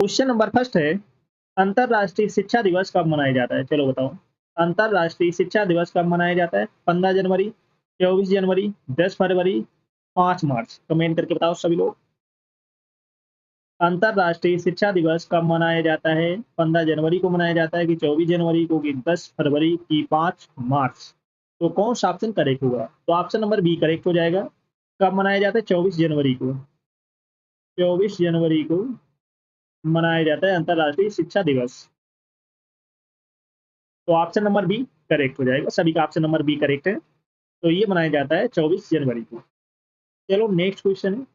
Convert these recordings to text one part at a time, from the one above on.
Question number first है, अंतरराष्ट्रीय शिक्षा दिवस कब मनाया जाता है? चलो बताओ। अंतरराष्ट्रीय शिक्षा दिवस कब मनाया जाता है? 15 जनवरी, 24 जनवरी, 10 फरवरी, 5 मार्च। कमेंट करके बताओ सभी लोग। अंतरराष्ट्रीय शिक्षा दिवस कब मनाया जाता है? 15 जनवरी को मनाया जाता है कि 24 जनवरी को कि 10 फरवरी की 5 मार्च? तो कौन सा ऑप्शन करेक्ट होगा? तो ऑप्शन नंबर बी करेक्ट हो जाएगा। कब मनाया जाता है? 24 जनवरी को। 24 जनवरी को मनाया जाता है अंतरराष्ट्रीय शिक्षा दिवस। तो ऑप्शन नंबर बी करेक्ट हो जाएगा। सभी का ऑप्शन नंबर बी करेक्ट है। तो ये मनाया जाता है 24 जनवरी को। चलो नेक्स्ट क्वेश्चन है,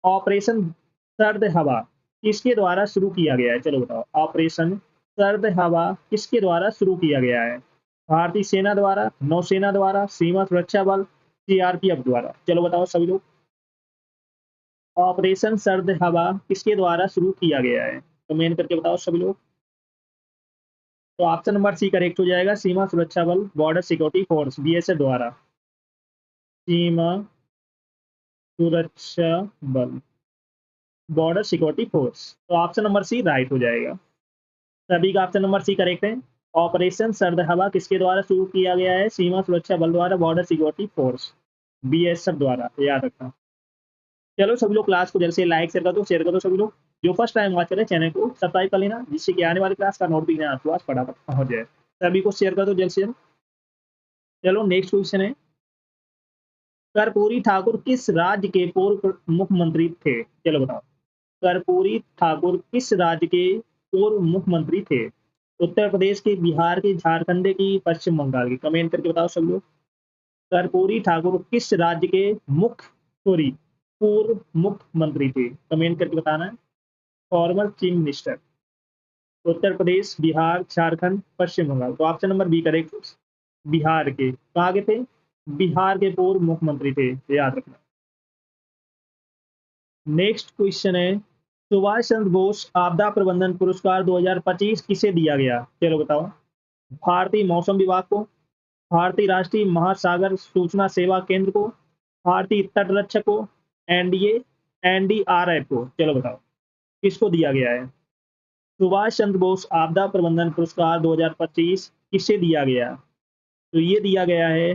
ऑपरेशन सर्द हवा किसके द्वारा शुरू किया गया है? चलो बताओ। ऑपरेशन सर्द हवा किसके द्वारा शुरू किया गया है? भारतीय सेना द्वारा, नौसेना द्वारा, सीमा सुरक्षा बल, सीआरपीएफ द्वारा? चलो बताओ सभी लोग। ऑपरेशन सर्द हवा किसके द्वारा शुरू किया गया है? कमेंट करके बताओ सभी लोग। तो ऑप्शन नंबर सी करेक्ट हो जाएगा, सीमा सुरक्षा बल, बॉर्डर सिक्योरिटी फोर्स, बीएसएफ द्वारा। सीमा सुरक्षा बल, बॉर्डर सिक्योरिटी फोर्स। तो ऑप्शन नंबर सी राइट हो जाएगा। सभी का ऑप्शन नंबर सी करेक्ट है। ऑपरेशन सर्द हवा किसके द्वारा शुरू किया गया है? सीमा सुरक्षा बल द्वारा, बॉर्डर सिक्योरिटी फोर्स, बीएसएफ द्वारा, याद रखना। चलो सभी लोग क्लास को जल्द से लाइक शेयर कर दो सभी लोग। जो फर्स्ट टाइम वॉच करें चैनल को सब्सक्राइब कर लेना, जिससे कि आने वाली क्लास का नोटिफिकेशन आपके पास फटाफट पहुंच जाए। सभी को शेयर कर दो जल्द से जल्द। चलो नेक्स्ट क्वेश्चन है, कर्पूरी ठाकुर किस राज्य के पूर्व मुख्यमंत्री थे? चलो बताओ। कर्पूरी ठाकुर किस राज्य के पूर्व मुख्यमंत्री थे? उत्तर प्रदेश के, बिहार के, झारखंड की, पश्चिम बंगाल की? कमेंट करके बताओ सब लोग। कर्पूरी ठाकुर किस राज्य के पूर्व मुख्यमंत्री थे? कमेंट करके बताना है। Former chief minister. Uttar Pradesh, Bihar, Jharkhand, Paschim Bangal? तो option number B correct. Bihar के। कहाँ के थे? बिहार के पूर्व मुख्यमंत्री थे, याद रखना। नेक्स्ट क्वेश्चन है, सुभाष चंद्र बोस आपदा प्रबंधन पुरस्कार 2025 किसे दिया गया? चलो बताओ। भारतीय मौसम विभाग को, भारतीय राष्ट्रीय महासागर सूचना सेवा केंद्र को, भारतीय तटरक्षक को, एनडीए, एनडीआरएफ को? चलो बताओ किसको दिया गया है? सुभाष चंद्र बोस आपदा प्रबंधन पुरस्कार 2025 किसे दिया गया? तो ये दिया गया है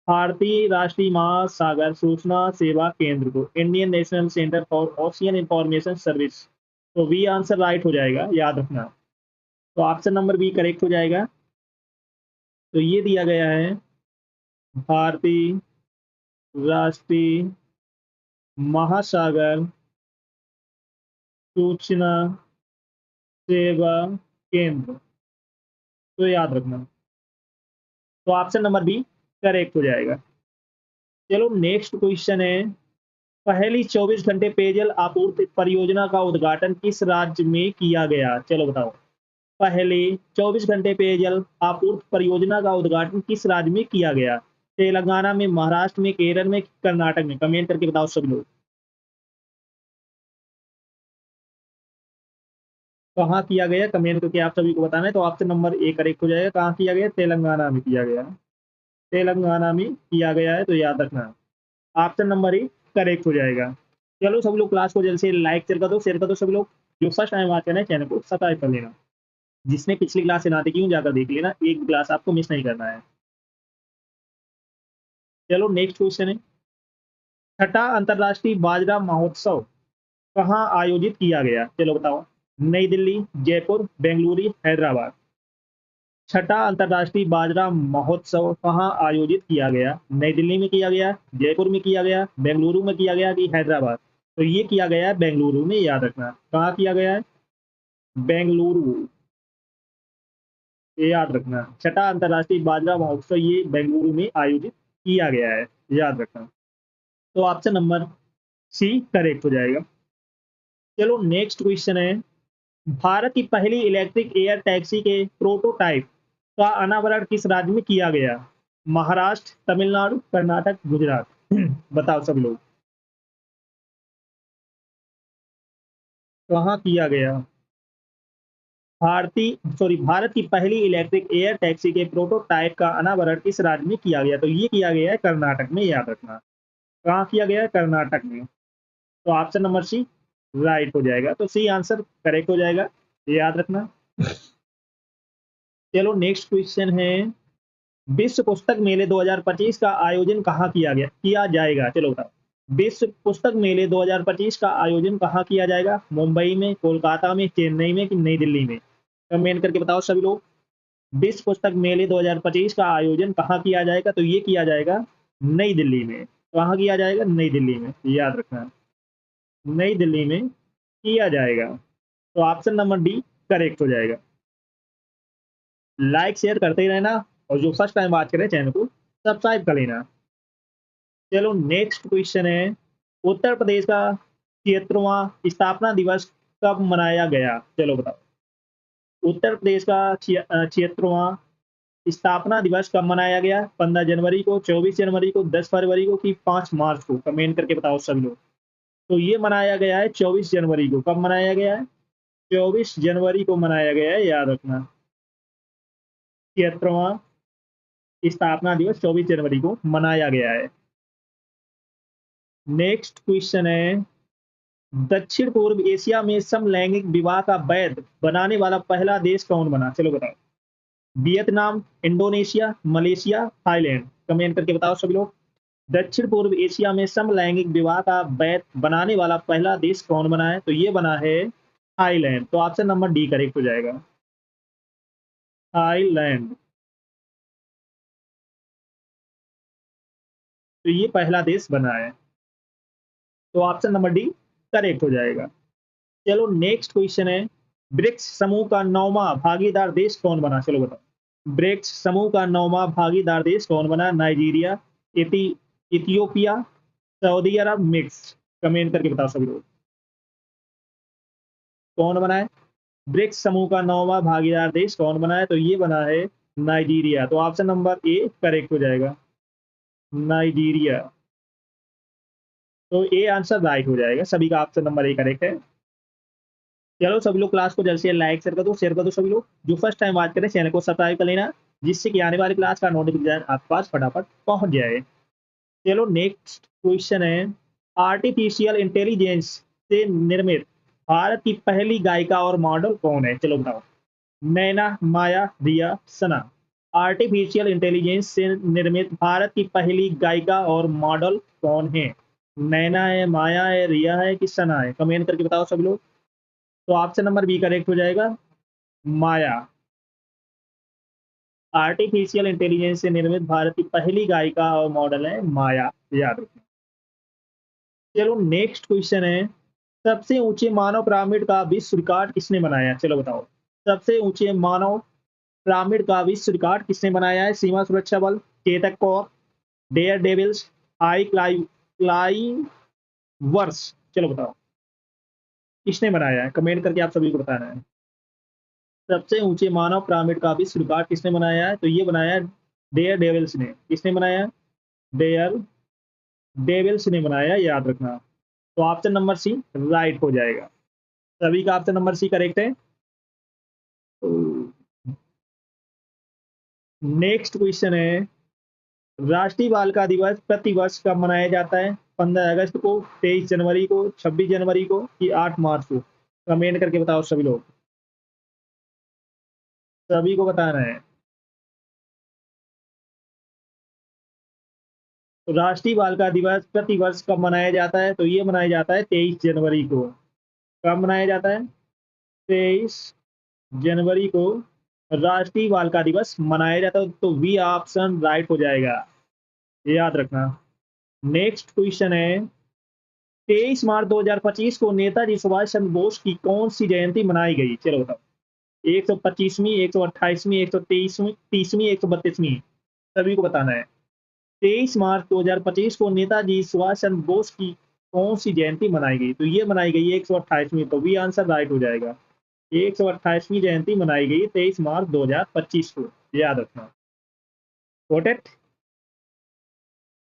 भारतीय राष्ट्रीय महासागर सूचना सेवा केंद्र को, Indian national centre for ocean information service. तो बी आंसर राइट हो जाएगा, याद रखना। तो ऑप्शन नंबर बी करेक्ट हो जाएगा। तो ये दिया गया है भारतीय राष्ट्रीय महासागर सूचना सेवा केंद्र। तो याद रखना। तो ऑप्शन नंबर बी करेक्ट हो जाएगा। चलो नेक्स्ट क्वेश्चन है, पहली 24 घंटे पेयजल आपूर्ति परियोजना का उद्घाटन किस राज्य में किया गया? चलो बताओ। पहले 24 घंटे पेयजल आपूर्ति परियोजना का उद्घाटन किस राज्य में किया गया? तेलंगाना में, महाराष्ट्र में, केरल में, कर्नाटक में? कमेंट करके बताओ सभी लोग। कहाँ किया गया? कमेंट करके आप सभी को बताना है। तो ऑप्शन नंबर ए करेक्ट हो जाएगा। कहाँ किया गया? तेलंगाना में किया गया। तेलंगाना में किया गया है, तो याद रखना। ऑप्शन नंबर ए करेक्ट हो जाएगा। चलो सभी लोग क्लास को जल्द से लाइक शेयर कर दो सभी लोग। जो फर्स्ट टाइम आते हैं चैनल को सब्सक्राइब कर लेना। जिसने पिछली क्लास से ना देखी हूँ जाकर देख लेना, एक क्लास आपको मिस नहीं करना है। चलो नेक्स्ट क्वेश्चन है, छठा अंतरराष्ट्रीय बाजरा महोत्सव कहाँ आयोजित किया गया? चलो बताओ। नई दिल्ली, जयपुर, बेंगलुरु, हैदराबाद? छठा अंतरराष्ट्रीय बाजरा महोत्सव कहाँ आयोजित किया गया? नई दिल्ली में किया गया, जयपुर में किया गया, बेंगलुरु में किया गया कि हैदराबाद? तो ये किया गया है बेंगलुरु में, याद रखना। कहाँ किया गया है? बेंगलुरु, ये याद रखना। छठा अंतरराष्ट्रीय बाजरा महोत्सव ये बेंगलुरु में आयोजित किया गया है, याद रखना। तो ऑप्शन नंबर सी करेक्ट हो जाएगा। चलो नेक्स्ट क्वेश्चन है, भारत की पहली इलेक्ट्रिक एयर टैक्सी के प्रोटोटाइप का अनावरण किस राज्य में किया गया? महाराष्ट्र, तमिलनाडु, कर्नाटक, गुजरात? बताओ सब लोग। कहाँ किया गया? भारत की पहली इलेक्ट्रिक एयर टैक्सी के प्रोटोटाइप का अनावरण किस राज्य में किया गया? तो ये किया गया है कर्नाटक में, याद रखना। कहाँ किया गया है? कर्नाटक में। तो ऑप्शन नंबर सी राइट हो जाएगा। तो सी आंसर करेक्ट हो जाएगा, ये याद रखना। चलो नेक्स्ट क्वेश्चन है, विश्व पुस्तक मेले 2025 का आयोजन कहाँ किया जाएगा? चलो बताओ। विश्व पुस्तक मेले 2025 का आयोजन कहाँ किया जाएगा? मुंबई में, कोलकाता में, चेन्नई में कि नई दिल्ली में? कमेंट करके बताओ सभी लोग। विश्व पुस्तक मेले 2025 का आयोजन कहाँ किया जाएगा? तो ये किया जाएगा नई दिल्ली में। कहाँ किया जाएगा? नई दिल्ली में, याद रखना, नई दिल्ली में किया जाएगा। तो ऑप्शन नंबर डी करेक्ट हो जाएगा। लाइक शेयर करते ही रहना, और जो फर्स्ट टाइम बात करें चैनल को सब्सक्राइब कर लेना। चलो नेक्स्ट क्वेश्चन है, उत्तर प्रदेश का 76वां स्थापना दिवस कब मनाया गया? चलो बताओ। उत्तर प्रदेश का 76वां स्थापना दिवस कब मनाया गया? 15 जनवरी को, 24 जनवरी को, 10 फरवरी को कि 5 मार्च को? कमेंट करके बताओ सभी लोग। तो ये मनाया गया है 24 जनवरी को। कब मनाया गया है? 24 जनवरी को मनाया गया है, याद रखना। 76वां स्थापना दिवस 24 जनवरी को मनाया गया है। नेक्स्ट क्वेश्चन है, दक्षिण पूर्व एशिया में समलैंगिक विवाह का वैध बनाने वाला पहला देश कौन बना? चलो बताओ। Vietnam, Indonesia, Malaysia, Thailand? Comment करके बताओ सभी लोग। दक्षिण पूर्व एशिया में समलैंगिक विवाह का वैध बनाने वाला पहला देश कौन बना है? तो ये बना है थाईलैंड। तो ऑप्शन नंबर डी करेक्ट हो जाएगा, थाईलैंड। तो ये पहला देश बना है, तो ऑप्शन नंबर डी करेक्ट हो जाएगा। चलो नेक्स्ट क्वेश्चन है, ब्रिक्स समूह का 9वां भागीदार देश कौन बना? चलो बताओ। ब्रिक्स समूह का 9वां भागीदार देश कौन बना? नाइजीरिया, इथियोपिया, सऊदी अरब, मिक्स? कमेंट करके बताओ सभी लोग, कौन बना है? ब्रिक्स समूह का 9वां भागीदार देश कौन बना है? तो ये बना है नाइजीरिया। तो ऑप्शन नंबर ए करेक्ट हो जाएगा, नाइजीरिया। तो ए आंसर राइट हो जाएगा, सभी का ऑप्शन नंबर ए करेक्ट है। चलो सभी लोग क्लास को जल्द से लाइक शेयर कर दो सभी लोग। जो फर्स्ट टाइम बात करें चैनल को सब्सक्राइब कर लेना, जिससे कि आने वाली क्लास का नोटिफिकेशन आपके पास फटाफट पहुंच जाए। चलो नेक्स्ट क्वेश्चन है, आर्टिफिशियल इंटेलिजेंस से निर्मित भारत की पहली गायिका और मॉडल कौन है? चलो बताओ। नैना, माया, रिया, सना? आर्टिफिशियल इंटेलिजेंस से निर्मित भारत की पहली गायिका और मॉडल कौन है? नैना है, माया है, रिया है कि सना है? कमेंट करके बताओ सभी लोग। तो ऑप्शन नंबर बी करेक्ट हो जाएगा, माया। आर्टिफिशियल इंटेलिजेंस से निर्मित भारत की पहली गायिका और मॉडल है माया, याद रखना। चलो नेक्स्ट क्वेश्चन है, सबसे ऊंचे मानव पिरामिड का विश्व रिकॉर्ड किसने बनाया? चलो बताओ। सबसे ऊंचे मानव पिरामिड का विश्व रिकॉर्ड किसने बनाया है? सीमा सुरक्षा बल, चेतक कौर, डेयर डेविल्स, आई क्लाई वर्स? चलो बताओ, किसने बनाया है? कमेंट करके आप सभी को बताना है। सबसे ऊंचे मानव पिरामिड का विश्व रिकॉर्ड किसने बनाया है? तो ये बनाया है डेयर डेविल्स ने। किसने बनाया है? डेयर डेविल्स ने बनाया, याद रखना। तो ऑप्शन नंबर सी राइट हो जाएगा, सभी का ऑप्शन नंबर सी करेक्ट है। नेक्स्ट क्वेश्चन है, राष्ट्रीय बालिका दिवस प्रति वर्ष कब मनाया जाता है? 15 अगस्त को, 23 जनवरी को, 26 जनवरी को कि 8 मार्च को? कमेंट करके बताओ सभी लोग, सभी को बताना है। तो राष्ट्रीय बालिका दिवस प्रति वर्ष कब मनाया जाता है? तो ये मनाया जाता है 23 जनवरी को। कब मनाया जाता है? 23 जनवरी को राष्ट्रीय बालिका दिवस मनाया जाता है। तो बी ऑप्शन राइट हो जाएगा, याद रखना। नेक्स्ट क्वेश्चन है, 23 मार्च 2025 को नेताजी सुभाष चंद्र बोस की कौन सी जयंती मनाई गई? चलो बताओ। 125वीं, 128वीं, 123वीं, 30वीं, 132वीं? सभी को बताना है। 23 मार्च 2025 को नेताजी सुभाष चंद्र बोस की कौन सी जयंती मनाई गई? तो ये मनाई गई 128वीं। तो बी आंसर राइट हो जाएगा, 128वीं जयंती मनाई गई 23 मार्च 2025 को, याद रखना। Got it?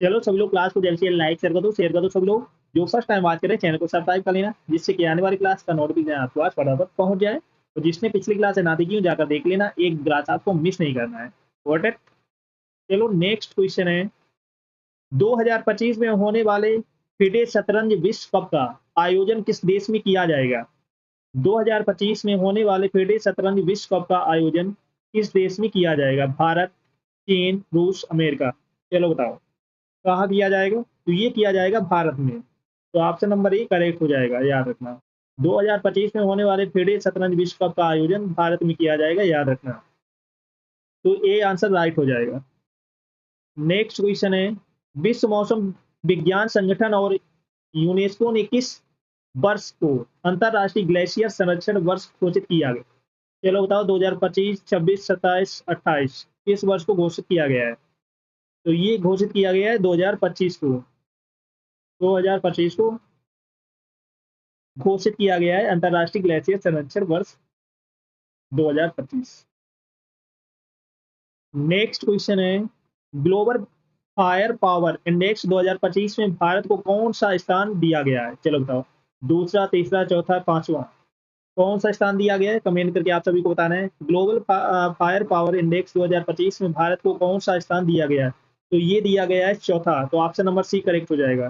चलो सभी लोग क्लास को जल्द से लाइक शेयर कर दो सभी लोग। जो फर्स्ट टाइम बात करें चैनल को सब्सक्राइब कर लेना, जिससे कि आने वाली क्लास का नोटिफिकेशन आपके पास फटाफट पहुंच जाए। और जिसने पिछली क्लास से ना देखी हो जाकर देख लेना, एक क्लास आपको मिस नहीं करना है। Got it? चलो नेक्स्ट क्वेश्चन है, 2025 में होने वाले फिडे शतरंज विश्व कप का आयोजन किस देश में किया जाएगा? 2025 में होने वाले फिडे शतरंज विश्व कप का आयोजन किस देश में किया जाएगा? भारत, चीन, रूस, अमेरिका। चलो बताओ कहाँ किया जाएगा? तो ये किया जाएगा भारत में। तो ऑप्शन नंबर ए करेक्ट हो जाएगा, याद रखना। 2025 में होने वाले फिडे शतरंज विश्व कप का आयोजन भारत में किया जाएगा, याद रखना। तो ए आंसर राइट हो जाएगा। नेक्स्ट क्वेश्चन है, विश्व मौसम विज्ञान संगठन और यूनेस्को ने किस वर्ष को अंतरराष्ट्रीय ग्लेशियर संरक्षण वर्ष घोषित किया गया? चलो बताओ 2025, 26, 27, 28 किस वर्ष को घोषित किया गया है? तो ये घोषित किया गया है 2025 को। 2025 को घोषित किया गया है अंतरराष्ट्रीय ग्लेशियर संरक्षण वर्ष 2025। नेक्स्ट क्वेश्चन है, ग्लोबल फायर पावर इंडेक्स 2025 में भारत को कौन सा स्थान दिया गया है? चलो बताओ दूसरा, तीसरा, चौथा, पांचवा कौन सा स्थान दिया गया है? कमेंट करके आप सभी को बताना है। ग्लोबल फायर पावर इंडेक्स 2025 में भारत को कौन सा स्थान दिया गया है? तो ये दिया गया है चौथा। तो ऑप्शन नंबर सी करेक्ट हो जाएगा।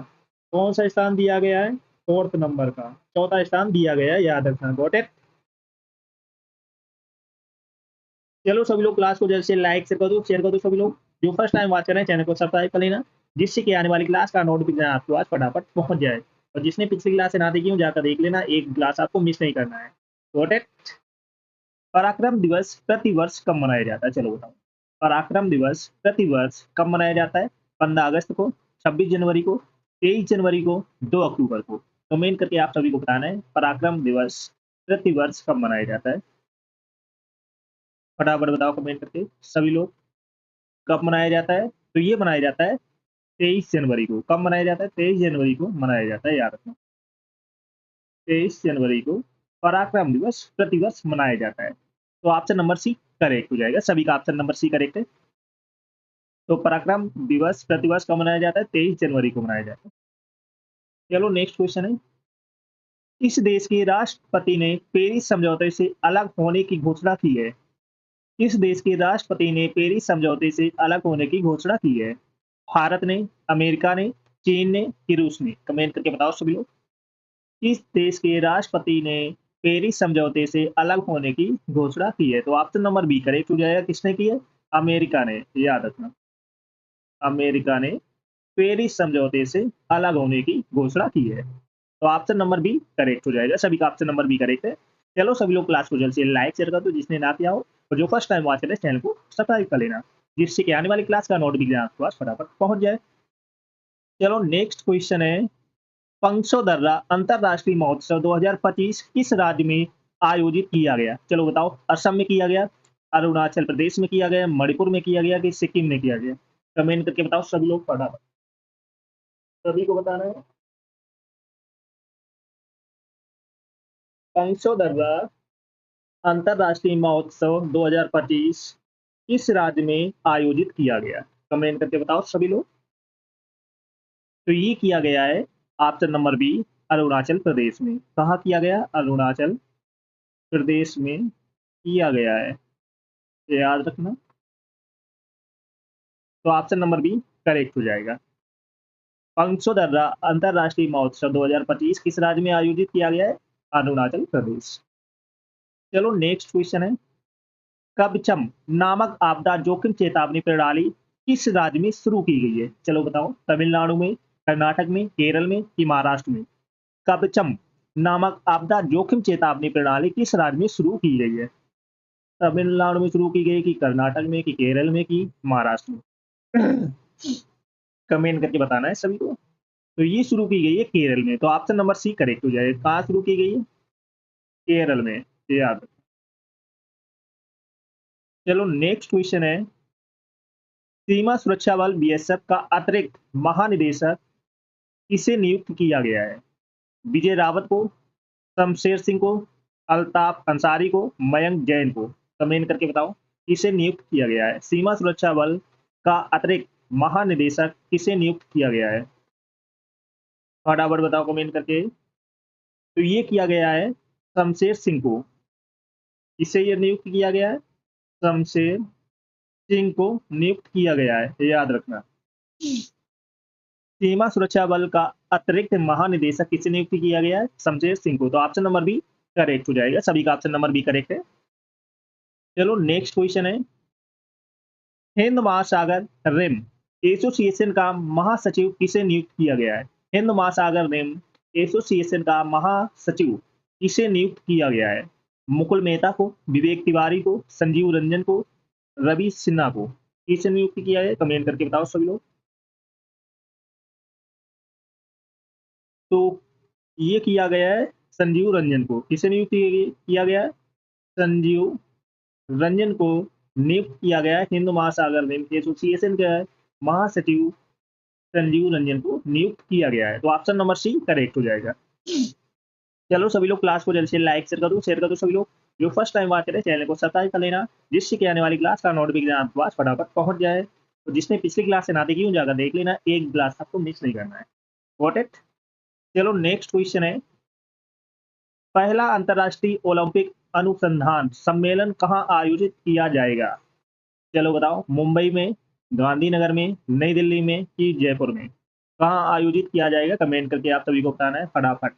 कौन सा स्थान दिया गया है? फोर्थ नंबर का, चौथा स्थान दिया गया है, याद रखना। Got it? चलो सभी लोग क्लास को जल्द से लाइक शेयर कर दो सभी लोग। जो फर्स्ट टाइम वॉच कर रहे हैं चैनल को सब्सक्राइब कर लेना, जिससे कि आने वाली क्लास का नोटिफिकेशन आपके पास फटाफट पहुंच जाए। और जिसने पिछली क्लास से ना देखी हो जाकर देख लेना, एक क्लास आपको मिस नहीं करना है। Got it? पराक्रम दिवस प्रतिवर्ष कब मनाया जाता है? चलो बताओ पराक्रम दिवस प्रतिवर्ष कब मनाया जाता है? 15 अगस्त को, 26 जनवरी को, 23 जनवरी को, 2 अक्टूबर को। कमेंट करके आप सभी को बताना है पराक्रम दिवस प्रतिवर्ष कब मनाया जाता है। फटाफट बताओ कमेंट करके सभी लोग, कब मनाया जाता है? तो ये मनाया जाता है 23 जनवरी को। कब मनाया जाता है? 23 जनवरी को मनाया जाता है, याद रखना। 23 जनवरी को पराक्रम दिवस प्रतिवर्ष मनाया जाता है। तो ऑप्शन नंबर सी करेक्ट हो जाएगा। सभी का ऑप्शन नंबर सी करेक्ट है। तो पराक्रम दिवस प्रतिवर्ष कब मनाया जाता है? 23 जनवरी को मनाया जाता है। चलो नेक्स्ट क्वेश्चन है, किस देश के राष्ट्रपति ने पेरिस समझौते से अलग होने की घोषणा की है? किस देश के राष्ट्रपति ने पेरिस समझौते से अलग होने की घोषणा की है? भारत ने, अमेरिका ने, चीन ने कि रूस ने? कमेंट करके बताओ सभी लोग। किस देश के राष्ट्रपति ने पेरिस समझौते से अलग होने की घोषणा की है? तो ऑप्शन नंबर बी करेक्ट हो जाएगा। किसने की है? अमेरिका ने, याद रखना। अमेरिका ने पेरिस समझौते से अलग होने की घोषणा की है। तो ऑप्शन नंबर बी करेक्ट हो जाएगा। सभी का ऑप्शन नंबर बी करेक्ट है। चलो सभी लोग क्लास को जल्द से लाइक शेयर कर दो, जिसने ना किया हो, और जो फर्स्ट टाइम वॉच कर रहे हैं चैनल को सब्सक्राइब कर लेना, जिससे कि आने वाली क्लास का नोटिफिकेशन आपके पास फटाफट पहुंच जाए। चलो नेक्स्ट क्वेश्चन है, पंचोदर्रा अंतरराष्ट्रीय महोत्सव 2025 किस राज्य में आयोजित किया गया? चलो बताओ असम में किया गया, अरुणाचल प्रदेश में किया गया, मणिपुर में किया गया कि सिक्किम में किया गया? कमेंट करके बताओ सभी लोग फटाफट, सभी को बताना है। पंचोदर्रा अंतरराष्ट्रीय महोत्सव 2025 किस राज्य में आयोजित किया गया? कमेंट करके बताओ सभी लोग। तो ये किया गया है option number B Arunachal Pradesh में। कहाँ किया गया? अरुणाचल प्रदेश में किया गया है, याद रखना। तो ऑप्शन नंबर बी करेक्ट हो जाएगा। पंचोदर्रा अंतरराष्ट्रीय महोत्सव 2025 किस राज्य में आयोजित किया गया है? अरुणाचल प्रदेश। चलो नेक्स्ट क्वेश्चन है, कबचम नामक आपदा जोखिम चेतावनी प्रणाली किस राज्य में शुरू की गई है? चलो बताओ तमिलनाडु में, कर्नाटक में, केरल में कि महाराष्ट्र में? कबचम नामक आपदा जोखिम चेतावनी प्रणाली किस राज्य में शुरू की गई है? तमिलनाडु में शुरू की गई कि कर्नाटक में कि केरल में कि महाराष्ट्र में? कमेंट करके बताना है सभी को। तो ये शुरू की गई है केरल में। तो ऑप्शन नंबर सी करेक्ट हो जाएगा। कहाँ शुरू की गई है? केरल में, याद रखो। चलो नेक्स्ट क्वेश्चन है, सीमा सुरक्षा बल बीएसएफ का अतिरिक्त महानिदेशक किसे नियुक्त किया गया है? विजय रावत को, शमशेर सिंह को, अल्ताफ अंसारी को, मयंक जैन को? कमेंट करके बताओ किसे नियुक्त किया गया है? सीमा सुरक्षा बल का अतिरिक्त महानिदेशक किसे नियुक्त किया गया है? फटाफट बताओ कमेंट करके। तो ये किया गया है शमशेर सिंह को। किसे ये नियुक्त किया गया है? शमशेर सिंह को नियुक्त किया गया है, याद रखना। सीमा सुरक्षा बल का अतिरिक्त महानिदेशक किसे नियुक्त किया गया है? शमशेर सिंह को। तो ऑप्शन नंबर बी करेक्ट हो जाएगा। सभी का ऑप्शन नंबर बी करेक्ट है। चलो नेक्स्ट क्वेश्चन है, हिंद महासागर रिम एसोसिएशन का महासचिव किसे नियुक्त किया गया है? हिंद महासागर रिम एसोसिएशन का महासचिव किसे नियुक्त किया गया है? मुकुल मेहता को, विवेक तिवारी को, संजीव रंजन को, रवि सिन्हा को? किसे नियुक्त किया है? कमेंट करके बताओ सभी लोग। तो ये किया गया है संजीव रंजन को। किसे नियुक्त किया गया है? संजीव रंजन को नियुक्त किया गया है हिंद महासागर रिम एसोसिएशन के महासचिव संजीव रंजन को नियुक्त किया गया है। तो ऑप्शन नंबर सी करेक्ट हो जाएगा। चलो सभी लोग क्लास को जल्द से लाइक शेयर कर दो सभी लोग। जो फर्स्ट टाइम बात करें चैनल को सब्सक्राइब कर लेना, जिससे कि आने वाली क्लास का नोटिफिकेशन आपके पास फटाफट पहुंच जाए। तो जिसने पिछली क्लास से ना देखी हो जाकर देख लेना, एक क्लास आपको मिस नहीं करना है। Got it? चलो नेक्स्ट क्वेश्चन है, पहला अंतर्राष्ट्रीय ओलंपिक अनुसंधान सम्मेलन कहाँ आयोजित किया जाएगा? चलो बताओ, मुंबई में, गांधीनगर में, नई दिल्ली में कि जयपुर में? कहाँ आयोजित किया जाएगा? कमेंट करके आप सभी को बताना है फटाफट।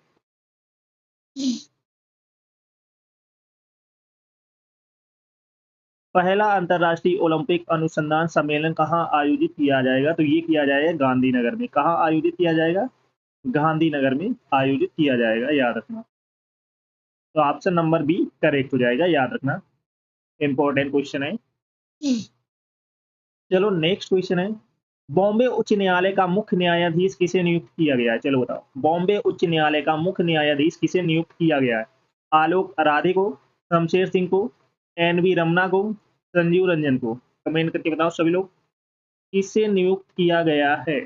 पहला अंतर्राष्ट्रीय ओलंपिक अनुसंधान सम्मेलन कहाँ आयोजित किया जाएगा? तो ये किया जाएगा गांधीनगर में। कहाँ आयोजित किया जाएगा? गांधीनगर में आयोजित किया जाएगा, याद रखना। तो ऑप्शन नंबर बी करेक्ट हो जाएगा, याद रखना, इंपॉर्टेंट क्वेश्चन है। चलो नेक्स्ट क्वेश्चन है, बॉम्बे उच्च न्यायालय का मुख्य न्यायाधीश किसे नियुक्त किया गया है? चलो बताओ, बॉम्बे उच्च न्यायालय का मुख्य न्यायाधीश किसे नियुक्त किया गया है? आलोक अराधे को, शमशेर सिंह को, एन वी रमना को, संजीव रंजन को? कमेंट करके बताओ सभी लोग, किसे नियुक्त किया गया है?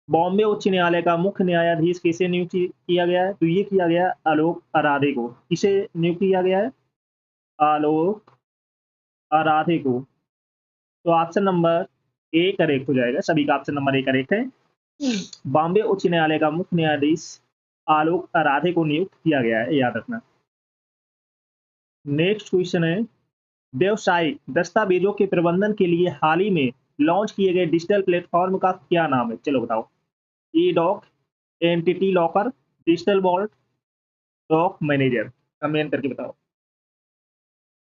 बॉम्बे उच्च न्यायालय का मुख्य न्यायाधीश किसे नियुक्त किया गया है? तो ये किया गया आलोक अराधे को। किसे नियुक्त किया गया है? आलोक अराधे को। तो ऑप्शन नंबर ए करेक्ट हो जाएगा। सभी का ऑप्शन नंबर ए करेक्ट है। बॉम्बे उच्च न्यायालय का मुख्य न्यायाधीश आलोक अराधे को नियुक्त किया गया है, याद रखना। नेक्स्ट क्वेश्चन है, व्यवसायिक दस्तावेजों के प्रबंधन के लिए हाल ही में लॉन्च किए गए डिजिटल प्लेटफॉर्म का क्या नाम है? चलो बताओ, e doc, entity locker, digital vault, doc manager? Comment करके बताओ।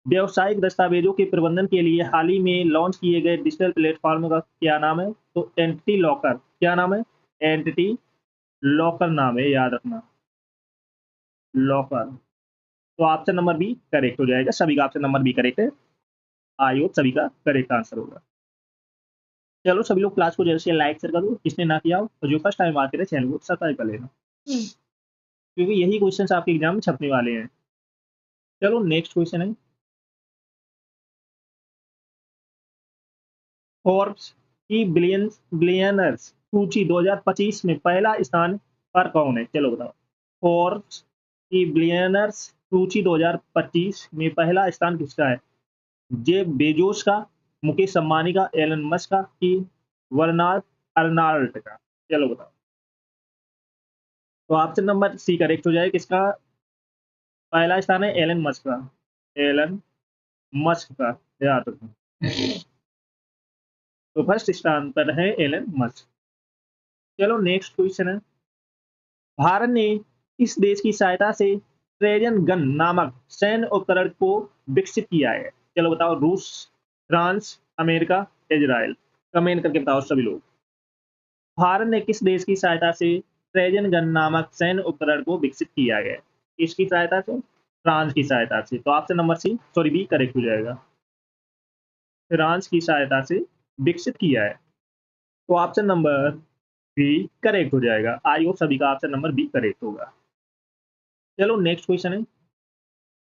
व्यावसायिक दस्तावेजों के प्रबंधन के लिए हाल ही में लॉन्च किए गए डिजिटल प्लेटफॉर्म का क्या नाम है? तो एंटिटी लॉकर। क्या नाम है? एंटिटी लॉकर नाम है, याद रखना, लॉकर। तो ऑप्शन नंबर बी करेक्ट हो जाएगा। सभी का ऑप्शन नंबर बी करेक्ट है। आई होप सभी का करेक्ट आंसर होगा। चलो सभी लोग क्लास को जल्द से लाइक शेयर कर दो, किसने ना किया हो, और जो फर्स्ट टाइम आते रहे चैनल को सब्सक्राइब कर लेना, क्योंकि यही क्वेश्चंस आपके एग्जाम में छपने वाले हैं। चलो नेक्स्ट क्वेश्चन है, फोर्ब्स की बिलियनर्स सूची 2025 में पहला स्थान पर कौन है? चलो बताओ, फोर्ब्स की बिलियनर्स सूची 2025 में पहला स्थान किसका है? जेफ बेजोस का, मुकेश अंबानी का, एलन मस्क का कि वर्नार्ड अर्नाल्ड का? चलो बताओ। तो ऑप्शन नंबर सी करेक्ट हो जाए। किसका पहला स्थान है? एलन मस्क का। एलन मस्क का, याद रखना। तो फर्स्ट स्थान पर है एलन मस्क। चलो नेक्स्ट क्वेश्चन है, भारत ने किस देश की सहायता से ट्रेजन गन नामक सैन्य उपकरण को विकसित किया है? चलो बताओ, रूस, फ्रांस, अमेरिका, इजराइल? कमेंट करके बताओ सभी लोग। भारत ने किस देश की सहायता से ट्रेजन गन नामक सैन्य उपकरण को विकसित किया है? किसकी सहायता से? फ्रांस की सहायता से। तो option number C sorry B correct हो जाएगा। फ्रांस की सहायता से विकसित किया है। तो ऑप्शन नंबर बी करेक्ट हो जाएगा। आई होप सभी का ऑप्शन नंबर बी करेक्ट होगा। चलो नेक्स्ट क्वेश्चन है,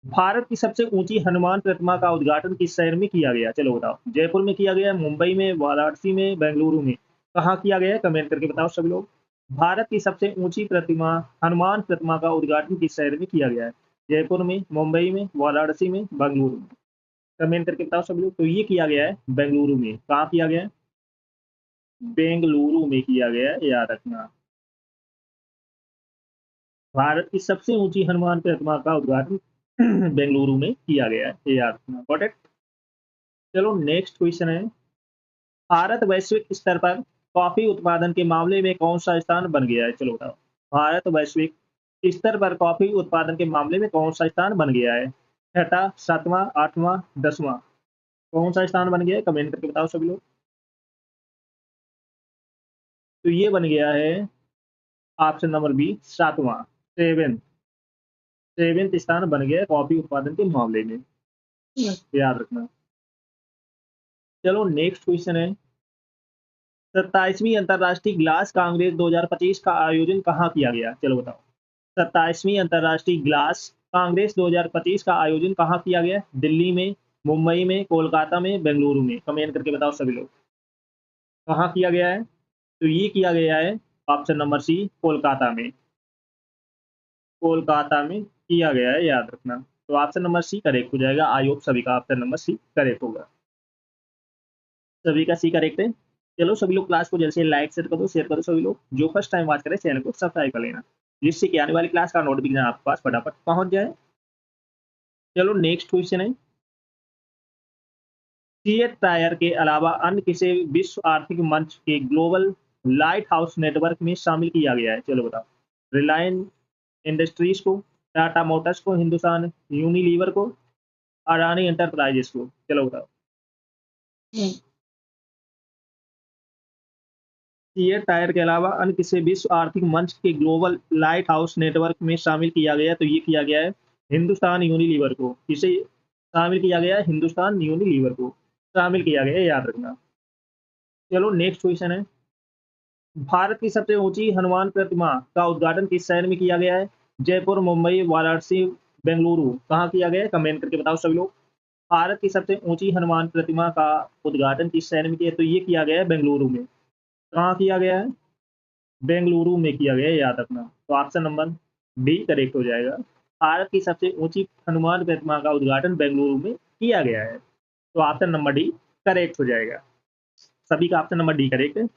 भारत की सबसे ऊंची हनुमान प्रतिमा का उद्घाटन किस शहर में किया गया? चलो बताओ, जयपुर में किया गया, मुंबई में, वाराणसी में, बेंगलुरु में? कहाँ किया गया? कमेंट करके बताओ सभी लोग। भारत की सबसे ऊंची प्रतिमा हनुमान प्रतिमा का उद्घाटन किस शहर में किया गया है? जयपुर में, मुंबई में, वाराणसी में, बेंगलुरु में? कमेंट करके बताओ सभी लोग। तो ये किया गया है बेंगलुरु में। कहाँ किया गया है? बेंगलुरु में किया गया है, याद रखना। भारत की सबसे ऊंची हनुमान प्रतिमा का उद्घाटन बेंगलुरु में किया गया है, याद रखना। Got it? चलो नेक्स्ट क्वेश्चन है, भारत वैश्विक स्तर पर कॉफी उत्पादन के मामले में कौन सा स्थान बन गया है? चलो बताओ, भारत वैश्विक स्तर पर कॉफी उत्पादन के मामले में कौन सा स्थान बन गया है? छठा, सातवां, आठवां, दसवां, कौन सा स्थान बन गया है? कमेंट करके बताओ सभी लोग। तो ये बन गया है ऑप्शन नंबर बी, सातवां, सेवेंथ। सेवेंथ स्थान बन गया है कॉफी उत्पादन के मामले में, याद रखना। चलो नेक्स्ट क्वेश्चन है, 27वीं अंतर्राष्ट्रीय ग्लास कांग्रेस 2025 का आयोजन कहाँ किया गया? चलो बताओ, 27वीं अंतर्राष्ट्रीय ग्लास कांग्रेस 2025 का आयोजन कहाँ किया गया? दिल्ली में, मुंबई में, कोलकाता में, बेंगलुरु में, कमेंट करके बताओ सभी लोग, कहाँ किया गया है? तो ये किया गया है ऑप्शन नंबर सी, कोलकाता में। कोलकाता में किया गया है, याद रखना। तो ऑप्शन नंबर सी करेक्ट हो जाएगा। आई होप सभी का ऑप्शन नंबर सी करेक्ट होगा। सभी का सी करेक्ट है। चलो सभी लोग क्लास को जैसे लाइक शेयर करो सभी लोग। जो फर्स्ट टाइम वॉच करें चैनल को सब्सक्राइब कर लेना, जिससे कि आने वाली क्लास का नोटिफिकेशन आपके पास फटाफट पहुंच जाए। चलो नेक्स्ट क्वेश्चन है, सीएट टायर के अलावा अन्य किसे विश्व आर्थिक मंच के ग्लोबल लाइट हाउस नेटवर्क में शामिल किया गया है? चलो बताओ, रिलायंस इंडस्ट्रीज को, टाटा मोटर्स को, हिंदुस्तान यूनिलीवर को, अडानी एंटरप्राइजेस को, चलो बताओ। सीएट टायर के अलावा अन्य किसे विश्व आर्थिक मंच के ग्लोबल लाइट हाउस नेटवर्क में शामिल किया गया है? तो ये किया गया है हिंदुस्तान यूनिलीवर को। किसे शामिल किया गया है? हिंदुस्तान यूनिलीवर को शामिल किया गया है, याद रखना। चलो नेक्स्ट क्वेश्चन है, भारत की सबसे ऊंची हनुमान प्रतिमा का उद्घाटन किस शहर में किया गया है? जयपुर, मुंबई, वाराणसी, बेंगलुरु, कहाँ किया गया है? कमेंट करके बताओ सभी लोग। भारत की सबसे ऊंची हनुमान प्रतिमा का उद्घाटन किस शहर में किया? तो ये किया गया है बेंगलुरु में। कहाँ किया गया है? बेंगलुरु में किया गया है, याद रखना। तो ऑप्शन नंबर डी करेक्ट हो जाएगा। भारत की सबसे ऊंची हनुमान प्रतिमा का उद्घाटन बेंगलुरु में किया गया है, तो ऑप्शन नंबर डी करेक्ट हो जाएगा। सभी का ऑप्शन नंबर डी करेक्ट है।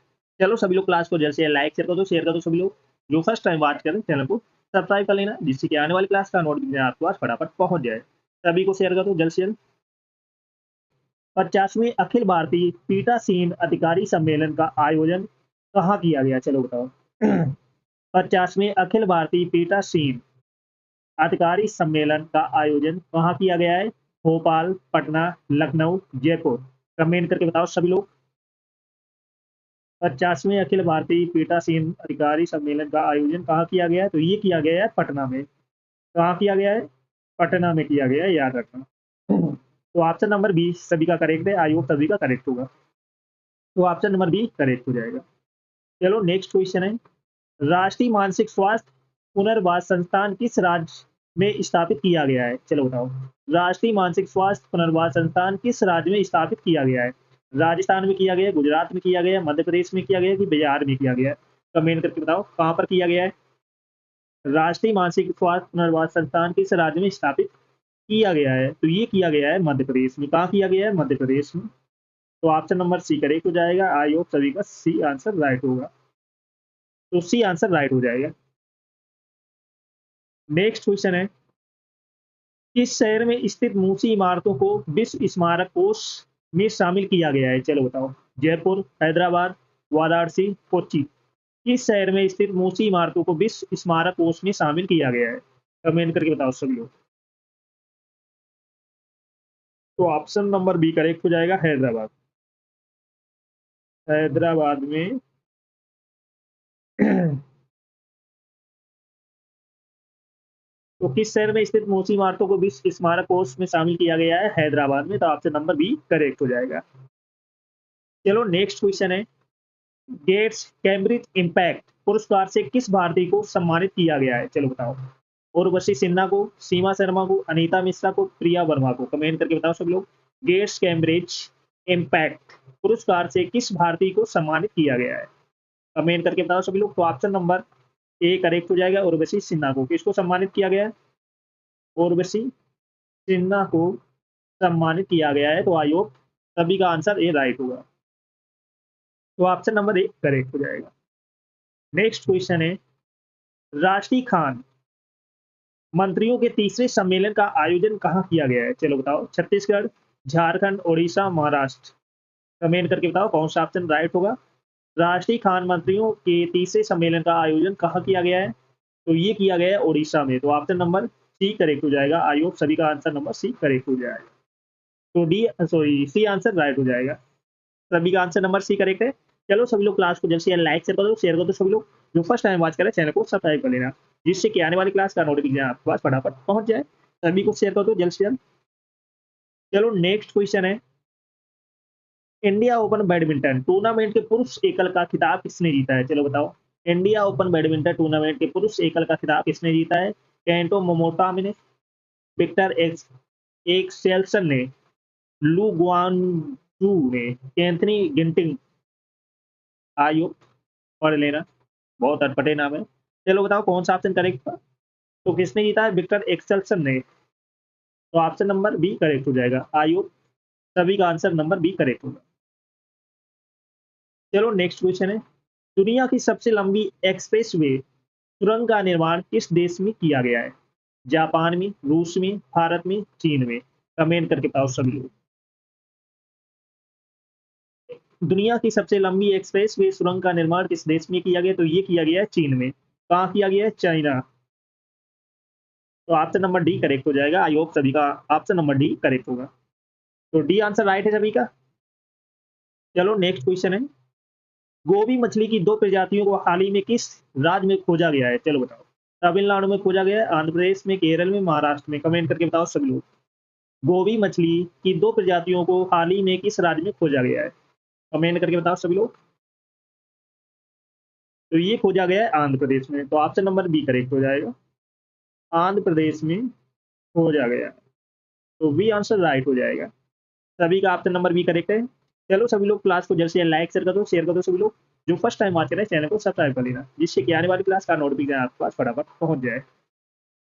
चलो सभी लोग क्लास को जैसे लाइक शेयर कर दो सभी लोग। जो फर्स्ट टाइम वॉच करें चैनल को सब्सक्राइब कर लेना, जिससे कि आने वाली क्लास का नोटिफिकेशन आपके पास फटाफट पहुंच जाए। सभी को शेयर कर दो जल्द से जल्द। 50वें अखिल भारतीय पीठासीन अधिकारी सम्मेलन का आयोजन कहाँ किया गया? चलो बताओ। 50वें अखिल भारतीय पीठासीन अधिकारी सम्मेलन का आयोजन कहाँ किया गया है? भोपाल, पटना, लखनऊ, जयपुर, कमेंट करके बताओ सभी लोग। 50वें अखिल भारतीय पीठासीन अधिकारी सम्मेलन का आयोजन कहाँ किया गया है? तो ये किया गया है पटना में। कहाँ किया गया है? पटना में किया गया है, याद रखना। तो ऑप्शन नंबर बी सभी का करेक्ट है। आई होप सभी का करेक्ट होगा। तो ऑप्शन नंबर बी करेक्ट हो जाएगा। चलो नेक्स्ट क्वेश्चन है, राष्ट्रीय मानसिक स्वास्थ्य पुनर्वास संस्थान किस राज्य में स्थापित किया गया है? चलो बताओ, राष्ट्रीय मानसिक स्वास्थ्य पुनर्वास संस्थान किस राज्य में स्थापित किया गया है? राजस्थान में किया गया, गुजरात में किया गया, मध्य प्रदेश में किया गया कि बिहार में किया गया? कमेंट करके बताओ कहाँ पर किया गया है? राष्ट्रीय मानसिक स्वास्थ्य पुनर्वास संस्थान किस राज्य में स्थापित किया गया है? तो ये किया गया है मध्य प्रदेश में। कहाँ किया गया है? मध्य प्रदेश में। तो ऑप्शन नंबर सी करेक्ट हो जाएगा। आई होप सभी का सी आंसर राइट होगा। तो सी आंसर राइट हो जाएगा। नेक्स्ट क्वेश्चन है, किस शहर में स्थित मूसी इमारतों को विश्व स्मारक कोष में शामिल किया गया है? चलो बताओ, जयपुर, हैदराबाद, वाराणसी, कोच्चि, किस शहर में स्थित मूसी इमारतों को विश्व स्मारक कोष में शामिल किया गया है? कमेंट करके बताओ सभी लोग। तो ऑप्शन नंबर बी करेक्ट हो जाएगा, हैदराबाद। हैदराबाद में तो किस शहर में स्थित मूसी इमारतों को विश्व स्मारक कोष में शामिल किया गया है? हैदराबाद में। तो ऑप्शन नंबर बी करेक्ट हो जाएगा। चलो नेक्स्ट क्वेश्चन है, गेट्स कैम्ब्रिज इम्पैक्ट पुरस्कार से किस भारतीय को सम्मानित किया गया है? चलो बताओ, उर्वशी सिन्हा को, सीमा शर्मा को, अनीता मिश्रा को, प्रिया वर्मा को, कमेंट करके बताओ सब लोग। गेट्स कैम्ब्रिज इम्पैक्ट पुरस्कार से किस भारतीय को सम्मानित किया गया है? कमेंट करके बताओ सभी लोग। तो ऑप्शन नंबर ए करेक्ट हो जाएगा, उर्वशी सिन्हा को। किसको सम्मानित किया गया है? उर्वशी सिन्हा को सम्मानित किया गया है। तो आई होप सभी का आंसर ए राइट होगा। तो ऑप्शन नंबर ए करेक्ट हो जाएगा। नेक्स्ट क्वेश्चन है, राष्ट्रीय खान मंत्रियों के तीसरे सम्मेलन का आयोजन कहाँ किया गया है? चलो बताओ, छत्तीसगढ़, झारखंड, उड़ीसा, महाराष्ट्र। कमेंट करके बताओ कौन सा ऑप्शन राइट होगा। राष्ट्रीय खान मंत्रियों के तीसरे सम्मेलन का आयोजन कहाँ किया गया है? तो ये किया गया है उड़ीसा में। तो ऑप्शन नंबर सी करेक्ट हो जाएगा। आई होप सभी का आंसर नंबर सी करेक्ट हो जाएगा। तो D sorry C answer right हो जाएगा। सभी का आंसर नंबर सी करेक्ट है। चलो सभी लोग क्लास को जल्द से जल्द लाइक शेयर कर दो सभी लोग। जो फर्स्ट टाइम वॉच करें चैनल को सब्सक्राइब कर लेना, जिससे कि आने वाली क्लास का नोटिफिकेशन आपके पास फटाफट पहुंच जाए। सभी को शेयर कर दो जल्द से जल्द। चलो नेक्स्ट क्वेश्चन है, इंडिया ओपन बैडमिंटन टूर्नामेंट के पुरुष एकल का खिताब किसने जीता है? चलो बताओ। इंडिया ओपन बैडमिंटन टूर्नामेंट के पुरुष एकल का खिताब किसने जीता है? केंटो मोमोटा ने, विक्टर एक्स एक्सेल्सन ने, लू गुआनजू ने, एंथनी गिंटिंग। आयु पढ़ लेना, बहुत अटपटे नाम है। चलो बताओ कौन सा ऑप्शन करेक्ट था? तो किसने जीता है? विक्टर एक्सेल्सन ने। तो ऑप्शन नंबर बी करेक्ट हो जाएगा। आयु सभी का आंसर नंबर बी करेक्ट होगा। चलो नेक्स्ट क्वेश्चन है, दुनिया की सबसे लंबी एक्सप्रेस वे सुरंग का निर्माण किस देश में किया गया है? जापान में, रूस में, भारत में, चीन में। कमेंट करके बताओ सभी लोग। दुनिया की सबसे लंबी एक्सप्रेस वे सुरंग का निर्माण किस देश में किया गया? तो ये किया गया है चीन में। कहाँ किया गया है? चाइना। तो ऑप्शन नंबर डी करेक्ट हो जाएगा। आई होप सभी का ऑप्शन नंबर डी करेक्ट होगा। तो डी आंसर राइट है सभी का। चलो नेक्स्ट क्वेश्चन है, गोभी मछली की दो प्रजातियों को हाल ही में किस राज्य में खोजा गया है? चलो बताओ। तमिलनाडु में खोजा गया है, आंध्र प्रदेश में, केरल में, महाराष्ट्र में। कमेंट करके बताओ सभी लोग। गोभी मछली की दो प्रजातियों को हाल ही में किस राज्य में खोजा गया है? कमेंट करके बताओ सभी लोग। तो ये खोजा गया है आंध्र प्रदेश में। तो ऑप्शन नंबर बी करेक्ट हो जाएगा। आंध्र प्रदेश में खोजा गया है। तो बी आंसर राइट हो जाएगा। सभी का ऑप्शन नंबर बी करेक्ट है। चलो सभी लोग क्लास को जल्द से जल्द लाइक शेयर कर दो सभी लोग। जो फर्स्ट टाइम वॉच कर रहे हैं चैनल को सब्सक्राइब कर लेना, जिससे कि आने वाली क्लास का नोटिफिकेशन आपके पास फटाफट पहुंच जाए।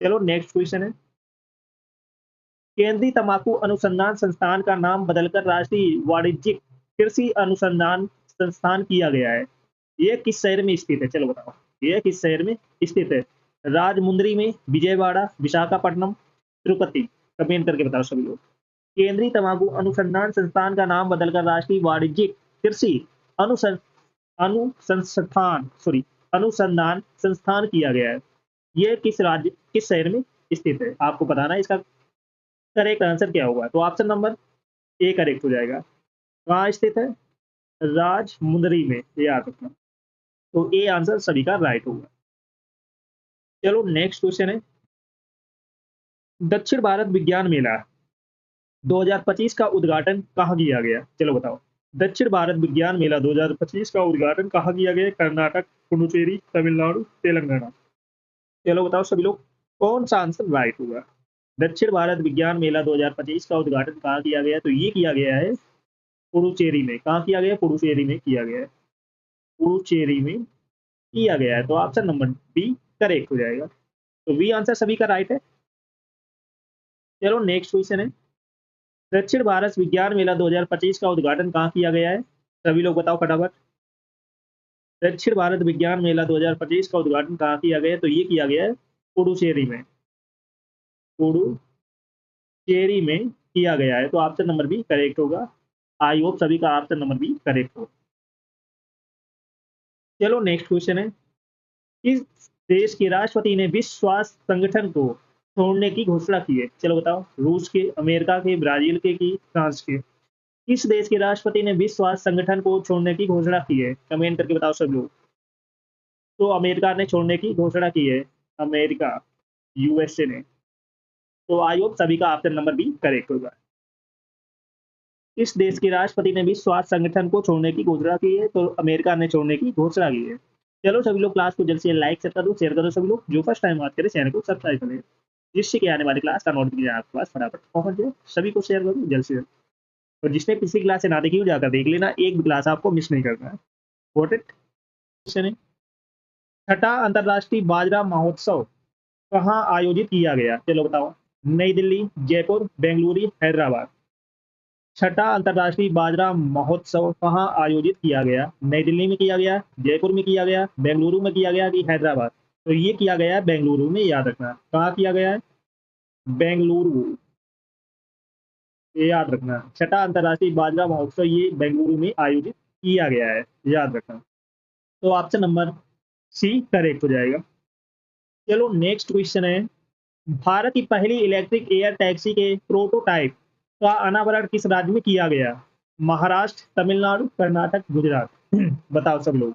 चलो नेक्स्ट क्वेश्चन है, केंद्रीय तंबाकू अनुसंधान संस्थान का नाम बदलकर राष्ट्रीय वाणिज्यिक कृषि अनुसंधान संस्थान किया गया है। ये किस शहर में स्थित है? चलो बताओ। ये किस शहर में स्थित है? राजमुंद्री में, विजयवाड़ा, विशाखापट्टनम, तिरुपति। कमेंट करके बताओ सभी लोग। केंद्रीय तंबाकू अनुसंधान संस्थान का नाम बदलकर राष्ट्रीय वाणिज्यिक कृषि अनुसं अनुसंस्थान सॉरी अनुसंधान संस्थान किया गया है। ये किस राज्य किस शहर में स्थित है? आपको बताना है इसका करेक्ट आंसर क्या होगा। तो ऑप्शन नंबर ए करेक्ट हो जाएगा। कहाँ स्थित है? राजमुंदरी में, ये याद रखना। तो ए आंसर सभी का राइट होगा। चलो नेक्स्ट क्वेश्चन है, दक्षिण भारत विज्ञान मेला 2025 का उद्घाटन कहाँ किया गया? चलो बताओ। दक्षिण भारत विज्ञान मेला 2025 का उद्घाटन कहाँ किया गया? कर्नाटक, पुडुचेरी, तमिलनाडु, तेलंगाना। चलो बताओ सभी लोग कौन सा आंसर राइट होगा। दक्षिण भारत विज्ञान मेला 2025 का उद्घाटन कहाँ किया गया? तो ये किया गया है पुडुचेरी में। कहाँ किया गया? पुडुचेरी में किया गया है। पुडुचेरी में किया गया है। तो ऑप्शन नंबर बी करेक्ट हो जाएगा। तो बी आंसर सभी का राइट है। चलो नेक्स्ट क्वेश्चन है, दक्षिण भारत विज्ञान मेला 2025 का उद्घाटन कहाँ किया गया है? सभी लोग बताओ फटाफट। दक्षिण भारत विज्ञान मेला 2025 का उद्घाटन कहाँ किया गया है? तो ये किया गया है पुडुचेरी में। पुडुचेरी में किया गया है। तो ऑप्शन नंबर बी करेक्ट होगा। आई होप सभी का ऑप्शन नंबर बी करेक्ट हो। चलो नेक्स्ट क्वेश्चन है, किस देश के राष्ट्रपति ने विश्व स्वास्थ्य संगठन को छोड़ने की घोषणा की है? चलो बताओ। रूस के, अमेरिका के, ब्राजील के की फ्रांस के। किस देश के राष्ट्रपति ने विश्व स्वास्थ्य संगठन को छोड़ने की घोषणा की है? कमेंट करके बताओ सब लोग। तो अमेरिका ने छोड़ने की घोषणा की है। अमेरिका, यूएसए ने। तो आई होप सभी का ऑप्शन नंबर बी करेक्ट होगा। इस देश के राष्ट्रपति ने विश्व स्वास्थ्य संगठन को छोड़ने की घोषणा की है। तो अमेरिका ने छोड़ने की घोषणा की है। चलो सभी लोग क्लास को जल्द से लाइक शेयर कर दो सभी लोग। जो फर्स्ट टाइम बात करें चैनल को सब्सक्राइब करें, जिससे कि आने वाली क्लास का नोटिफिकेशन आपके पास फटाफट पहुंच जाए। सभी को शेयर करो जल्द से जल्द। और जिसने पिछली क्लास से ना देखी हो जाकर देख लेना, एक भी क्लास आपको मिस नहीं करना है। वॉट इट क्वेश्चन है, छठा अंतरराष्ट्रीय बाजरा महोत्सव कहाँ आयोजित किया गया? चलो बताओ। नई दिल्ली, जयपुर, बेंगलुरु, हैदराबाद। छठा अंतरराष्ट्रीय बाजरा महोत्सव कहाँ आयोजित किया गया? नई दिल्ली में किया गया, जयपुर में किया गया, बेंगलुरु में किया गया कि हैदराबाद? तो ये किया गया है बेंगलुरु में, याद रखना। कहाँ किया गया है? बेंगलुरु। ये याद रखना। छठा अंतर्राष्ट्रीय बाजरा महोत्सव ये बेंगलुरु में आयोजित किया गया है, याद रखना। तो ऑप्शन नंबर सी करेक्ट हो जाएगा। चलो नेक्स्ट क्वेश्चन है, भारत की पहली इलेक्ट्रिक एयर टैक्सी के प्रोटोटाइप का अनावरण किस राज्य में किया गया? महाराष्ट्र, तमिलनाडु, कर्नाटक, गुजरात। बताओ सब लोग,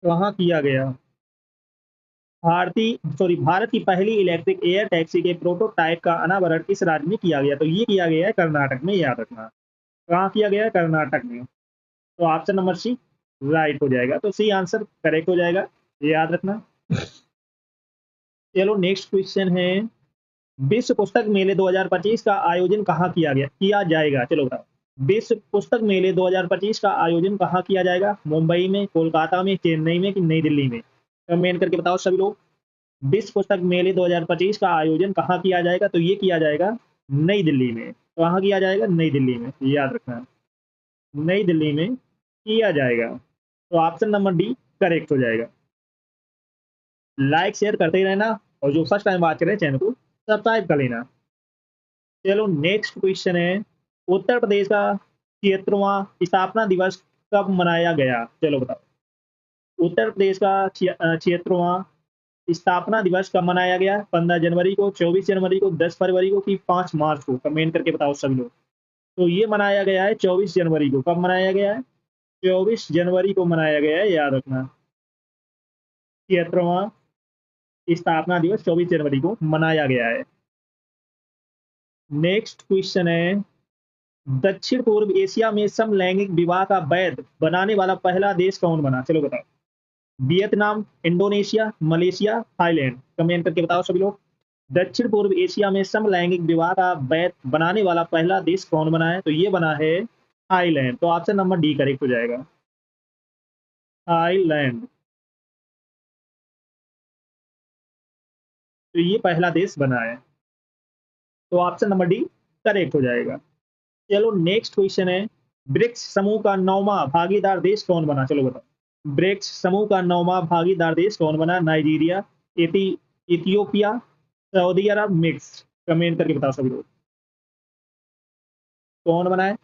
कहाँ किया गया? भारत की पहली इलेक्ट्रिक एयर टैक्सी के प्रोटोटाइप का अनावरण किस राज्य में किया गया? तो ये किया गया है कर्नाटक में, याद रखना। कहाँ किया गया है? कर्नाटक में। तो ऑप्शन नंबर सी राइट हो जाएगा। तो सी आंसर करेक्ट हो जाएगा, ये याद रखना। चलो नेक्स्ट क्वेश्चन है, विश्व पुस्तक मेले 2025 का आयोजन कहाँ किया जाएगा? चलो बताओ। विश्व पुस्तक मेले 2025 का आयोजन कहाँ किया जाएगा? मुंबई में, कोलकाता में, चेन्नई में कि नई दिल्ली में? कमेंट करके बताओ सभी लोग। विश्व पुस्तक मेले 2025 का आयोजन कहाँ किया जाएगा? तो ये किया जाएगा नई दिल्ली में। कहाँ किया जाएगा? नई दिल्ली में, याद रखना। नई दिल्ली में किया जाएगा। तो ऑप्शन नंबर डी करेक्ट हो जाएगा। लाइक शेयर करते ही रहना, और जो फर्स्ट टाइम बात कर रहे हैं चैनल को सब्सक्राइब कर लेना। चलो नेक्स्ट क्वेश्चन है, उत्तर प्रदेश का 76वां स्थापना दिवस कब मनाया गया? चलो बताओ। उत्तर प्रदेश का 76वां स्थापना दिवस कब मनाया गया? 15 जनवरी को, 24 जनवरी को, 10 फरवरी को कि 5 मार्च को? कमेंट करके बताओ सभी लोग। तो ये मनाया गया है 24 जनवरी को। कब मनाया गया है? 24 जनवरी को मनाया गया है, याद रखना। 76वां स्थापना दिवस 24 जनवरी को मनाया गया है। नेक्स्ट क्वेश्चन है, दक्षिण पूर्व एशिया में समलैंगिक विवाह का वैध बनाने वाला पहला देश कौन बना? चलो बताओ। Vietnam, Indonesia, Malaysia, Thailand? Comment करके बताओ सभी लोग। दक्षिण पूर्व एशिया में समलैंगिक विवाह का वैध बनाने वाला पहला देश कौन बना है? तो ये बना है थाईलैंड। तो ऑप्शन नंबर डी करेक्ट हो जाएगा, थाईलैंड। तो ये पहला देश बना है। तो ऑप्शन नंबर डी करेक्ट हो जाएगा। चलो नेक्स्ट क्वेश्चन है, ब्रिक्स समूह का 9वां भागीदार देश कौन बना? चलो बताओ। ब्रिक्स समूह का 9वां भागीदार देश कौन बना? नाइजीरिया, इथियोपिया, सऊदी अरब, मिक्स? कमेंट करके बताओ सभी लोग, कौन बना है?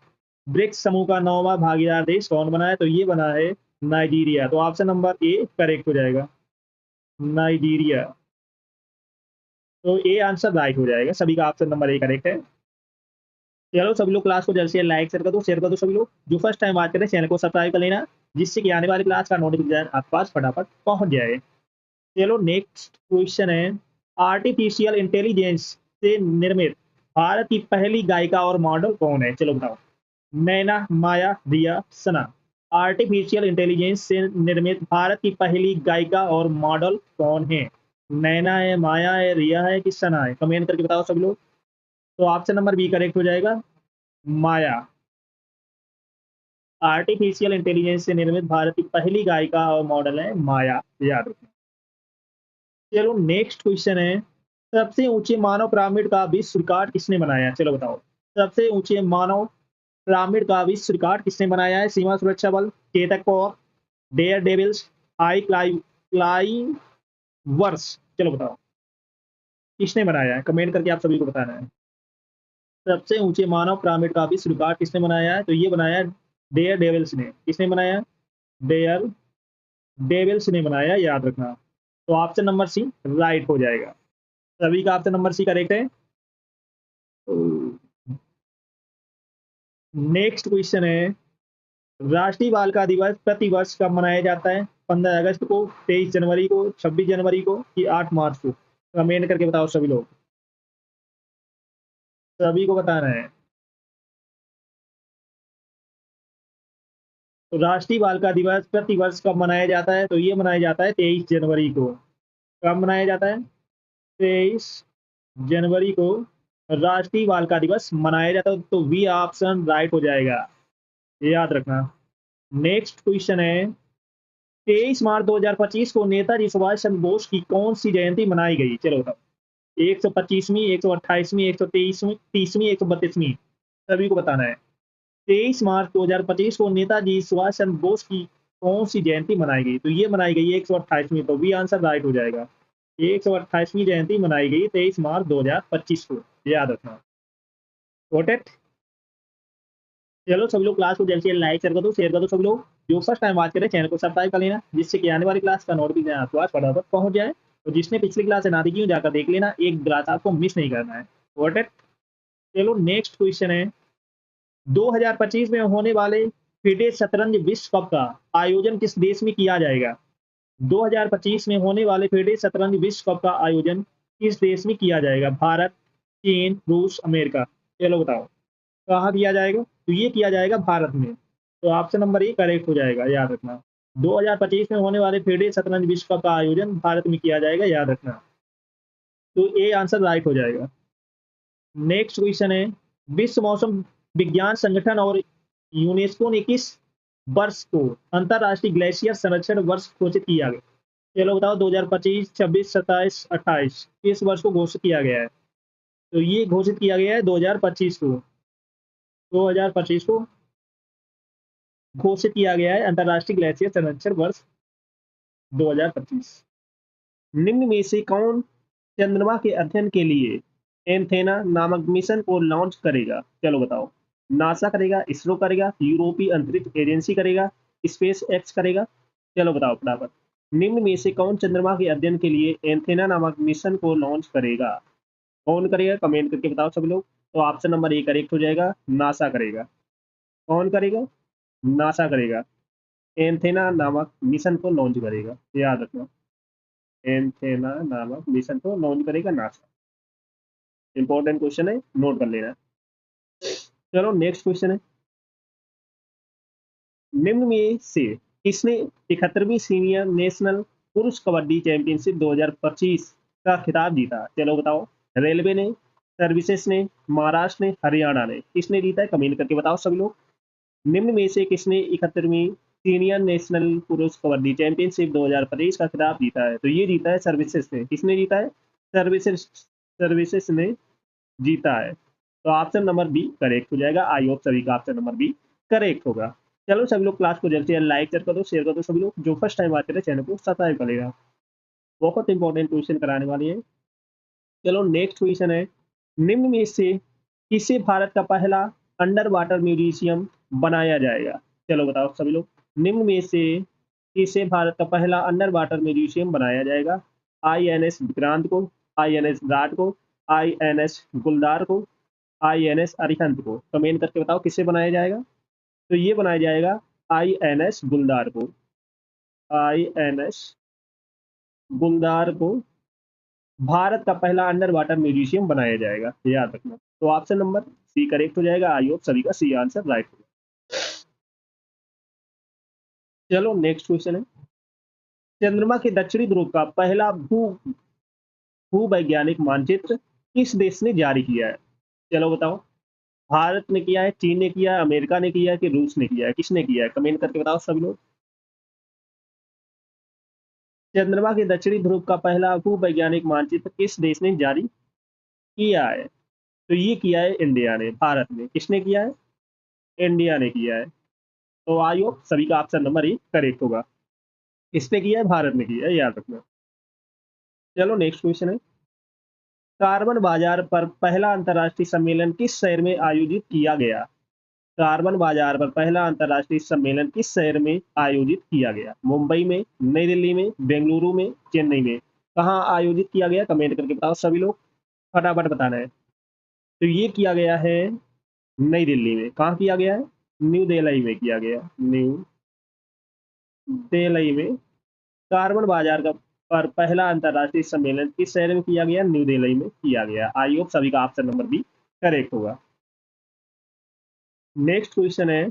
ब्रिक्स समूह का 9वां भागीदार देश कौन बना है? तो ये बना है नाइजीरिया। तो ऑप्शन नंबर ए करेक्ट हो जाएगा, नाइजीरिया। तो ए आंसर राइट हो जाएगा, सभी का ऑप्शन नंबर ए करेक्ट है। चलो सभी लोग क्लास को जल्द से लाइक शेयर कर दो सभी लोग। जो फर्स्ट टाइम बात करें चैनल को सब्सक्राइब कर लेना, जिससे कि आने वाली क्लास का नोटिफिकेशन आपके पास फटाफट पहुंच जाए। चलो नेक्स्ट क्वेश्चन है, आर्टिफिशियल इंटेलिजेंस से निर्मित भारत की पहली गायिका और मॉडल कौन है? चलो बताओ। नैना, माया, रिया, सना? आर्टिफिशियल इंटेलिजेंस से निर्मित भारत की पहली गायिका और मॉडल कौन है? नैना है, माया है, रिया है कि सना है? कमेंट करके बताओ सभी लोग। तो ऑप्शन नंबर बी करेक्ट हो जाएगा, माया। आर्टिफिशियल इंटेलिजेंस से निर्मित भारत की पहली गायिका और मॉडल है माया, याद रखना। चलो नेक्स्ट क्वेश्चन है, सबसे ऊंचे मानव पिरामिड का विश्व रिकॉर्ड किसने बनाया? चलो बताओ। सबसे ऊंचे मानव पिरामिड का विश्व रिकॉर्ड किसने बनाया है? सीमा सुरक्षा बल, चेतक पवार, डेयर डेविल्स, आई क्लाई वर्स? चलो बताओ, किसने बनाया है? कमेंट करके आप सभी को बताना है। सबसे ऊंचे मानव पिरामिड का विश्व रिकॉर्ड किसने बनाया है? तो ये बनाया है डेयर डेविल्स ने। किसने बनाया? डेयर डेविल्स ने बनाया, याद रखना। तो ऑप्शन नंबर सी राइट हो जाएगा, सभी का ऑप्शन नंबर सी करेक्ट है। नेक्स्ट क्वेश्चन है, राष्ट्रीय बालिका दिवस प्रति वर्ष कब मनाया जाता है? 15 अगस्त को, 23 जनवरी को, 26 जनवरी को कि 8 मार्च को? कमेंट करके बताओ सभी लोग, सभी को बताना है। तो राष्ट्रीय बालिका दिवस प्रति वर्ष कब मनाया जाता है? तो ये मनाया जाता है 23 जनवरी को। कब मनाया जाता है? 23 जनवरी को राष्ट्रीय बालिका दिवस मनाया जाता है। तो बी ऑप्शन राइट हो जाएगा, याद रखना। नेक्स्ट क्वेश्चन है, 23 मार्च 2025 को नेताजी सुभाष चंद्र बोस की कौन सी जयंती मनाई गई? चलो बताओ। 125वीं, 128वीं, 123वीं, 30वीं, 132वीं? सभी को बताना है। 23 मार्च 2025 को नेताजी सुभाष चंद्र बोस की कौन सी जयंती मनाई गई? तो ये मनाई गई 128वीं। तो बी आंसर राइट हो जाएगा, 128वीं जयंती मनाई गई 23 मार्च 2025 को, याद रखना। Got it? चलो सब लोग क्लास को जल्द से जल्द लाइक शेयर कर दो सब लोग। जो फर्स्ट टाइम बात करें चैनल को सब्सक्राइब कर लेना, जिससे कि आने वाली क्लास का नोटिफिकेशन आपके पास फटाफट पहुंच जाए। तो जिसने पिछली क्लास से ना देखी हो जाकर देख लेना, एक क्लास आपको मिस नहीं करना है। Got it? चलो नेक्स्ट क्वेश्चन है, 2025 में होने वाले फिडे शतरंज विश्व कप का आयोजन किस देश में किया जाएगा? 2025 में होने वाले फिडे शतरंज विश्व कप का आयोजन किस देश में किया जाएगा? भारत, चीन, रूस, अमेरिका। चलो बताओ कहाँ किया जाएगा? तो ये किया जाएगा भारत में। तो ऑप्शन नंबर ए करेक्ट हो जाएगा, याद रखना। 2025 में होने वाले फिडे शतरंज विश्व कप का आयोजन भारत में किया जाएगा, याद रखना। तो ए आंसर राइट हो जाएगा। नेक्स्ट क्वेश्चन है, विश्व मौसम विज्ञान संगठन और यूनेस्को ने किस वर्ष को अंतरराष्ट्रीय ग्लेशियर संरक्षण वर्ष घोषित किया गया? चलो बताओ 2025, 26, 27, 28 किस वर्ष को घोषित किया गया है? तो ये घोषित किया गया है 2025 को। 2025 को घोषित किया गया है अंतरराष्ट्रीय ग्लेशियर संरक्षण वर्ष 2025। निम्न में से कौन चंद्रमा के अध्ययन के लिए एंथेना नामक मिशन को लॉन्च करेगा? चलो बताओ। नासा करेगा, इसरो करेगा, यूरोपीय अंतरिक्ष एजेंसी करेगा, स्पेस एक्स करेगा? चलो बताओ फटाफट। निम्न में से कौन चंद्रमा के अध्ययन के लिए एंथेना नामक मिशन को लॉन्च करेगा? कौन करेगा? कमेंट करके बताओ सभी लोग। तो ऑप्शन नंबर ए करेक्ट हो जाएगा, नासा करेगा। कौन करेगा? नासा करेगा। एंथेना नामक मिशन को लॉन्च करेगा, याद रखना। एंथेना नामक मिशन को लॉन्च करेगा नासा। इंपॉर्टेंट क्वेश्चन है, नोट कर लेना। चलो नेक्स्ट क्वेश्चन है, निम्न में से किसने 71वीं सीनियर नेशनल पुरुष कबड्डी चैंपियनशिप 2025 का खिताब जीता? चलो बताओ। रेलवे ने, सर्विसेज ने, महाराष्ट्र ने, हरियाणा ने? किसने जीता है? कमेंट करके बताओ सभी लोग। निम्न में से किसने 71वीं सीनियर नेशनल पुरुष कबड्डी चैंपियनशिप 2025 का खिताब जीता है? तो ये जीता है सर्विसेज ने। किसने जीता है? सर्विसेज सर्विसेज ने जीता है। तो ऑप्शन नंबर बी करेक्ट हो जाएगा। आई होप सभी का ऑप्शन नंबर बी करेक्ट होगा। चलो सभी लोग क्लास को जल्द से जल्द लाइक कर दो, शेयर कर दो सभी लोग। जो फर्स्ट टाइम आते रहे चैनल को सब्सक्राइब कर लेगा। बहुत इंपॉर्टेंट क्वेश्चन कराने वाली है। चलो नेक्स्ट क्वेश्चन है, निम्न में से किसे भारत का पहला अंडर वाटर म्यूजियम बनाया जाएगा? चलो बताओ सभी लोग। निम्न में से किसे भारत का पहला अंडर वाटर म्यूजियम बनाया जाएगा? INS विक्रांत को, INS विराट को, INS गुलदार को, INS अरिहंत को? कमेंट करके बताओ किससे बनाया जाएगा? तो ये बनाया जाएगा INS गुलदार को। INS गुलदार को भारत का पहला अंडर वाटर म्यूजियम बनाया जाएगा, याद रखना। तो ऑप्शन नंबर सी करेक्ट हो जाएगा। आई होप सभी का सी आंसर राइट होगा। चलो नेक्स्ट क्वेश्चन है, चंद्रमा के दक्षिणी ध्रुव का पहला भूवैज्ञानिक मानचित्र किस देश ने जारी किया है? चलो बताओ। भारत ने किया है, चीन ने किया है, अमेरिका ने किया है कि रूस ने किया है? किसने किया है? कमेंट करके बताओ सभी लोग। चंद्रमा के दक्षिणी ध्रुव का पहला भूवैज्ञानिक मानचित्र किस देश ने जारी किया है? तो ये किया है इंडिया ने, भारत ने। किसने किया है? इंडिया ने किया है। तो आई होप सभी का ऑप्शन नंबर ए करेक्ट होगा। किसने किया है? भारत ने किया है, याद रखना। चलो नेक्स्ट क्वेश्चन है, कार्बन बाजार पर पहला अंतर्राष्ट्रीय सम्मेलन किस शहर में आयोजित किया गया? कार्बन बाजार पर पहला अंतर्राष्ट्रीय सम्मेलन किस शहर में आयोजित किया गया? मुंबई में, नई दिल्ली में, बेंगलुरु में, चेन्नई में? कहाँ आयोजित किया गया? कमेंट करके बताओ सभी लोग, फटाफट बताना है। तो ये किया गया है नई दिल्ली में। कहाँ किया गया है? न्यू दिल्ली में किया गया। न्यू दिल्ली में कार्बन बाजार का पर पहला अंतर्राष्ट्रीय सम्मेलन किस शहर में किया गया? न्यू दिल्ली में किया गया। आई होप सभी का ऑप्शन नंबर बी करेक्ट होगा। नेक्स्ट क्वेश्चन है,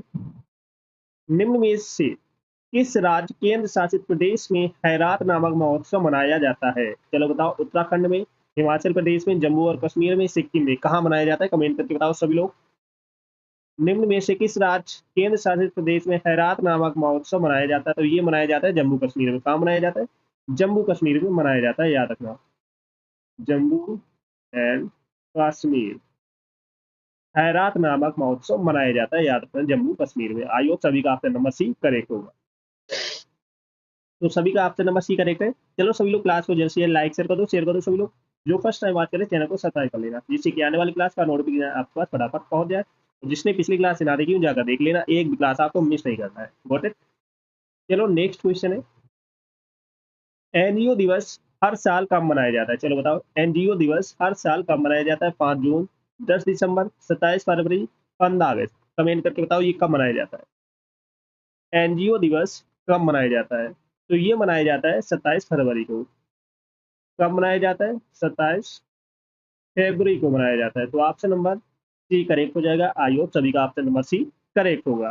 निम्न में से किस राज्य केंद्र शासित प्रदेश में हैरात नामक महोत्सव मनाया जाता है? चलो बताओ। उत्तराखंड में, हिमाचल प्रदेश में, जम्मू और कश्मीर में, सिक्किम में? कहाँ मनाया जाता है? कमेंट करके बताओ सभी लोग। निम्न में से किस राज्य केंद्र शासित प्रदेश में हैरात नामक महोत्सव मनाया जाता है? तो ये मनाया जाता है जम्मू कश्मीर में। कहाँ मनाया जाता है? जम्मू कश्मीर में मनाया जाता है, याद रखना। जम्मू एंड कश्मीर हैरात नामक महोत्सव मनाया जाता है, याद रखना, जम्मू कश्मीर में। आई होप सभी का ऑप्शन नंबर सी करेक्ट होगा। तो सभी का ऑप्शन नंबर सी करेक्ट है। चलो सभी लोग क्लास को जैसे लाइक शेयर कर दो सभी लोग। जो फर्स्ट टाइम बात करें चैनल को सब्सक्राइब कर लेना, जिससे कि आने वाली क्लास का नोटिफिकेशन आपके पास फटाफट पहुंच जाए। जिसने पिछली क्लास ना देखी जाकर देख लेना, एक भी क्लास आपको मिस नहीं करना है। Got it. चलो नेक्स्ट क्वेश्चन है, एनजीओ दिवस हर साल कब मनाया जाता है? चलो बताओ, एनजीओ दिवस हर साल कब मनाया जाता है? 5 जून, 10 दिसंबर, 27 फरवरी, 15 अगस्त। कमेंट करके बताओ ये कब मनाया जाता है। एनजीओ दिवस कब मनाया जाता है? तो ये मनाया जाता है 27 फरवरी को। कब मनाया जाता है? 27 फरवरी को मनाया जाता है। तो ऑप्शन नंबर सी करेक्ट हो जाएगा। आई होप सभी का ऑप्शन नंबर सी करेक्ट होगा।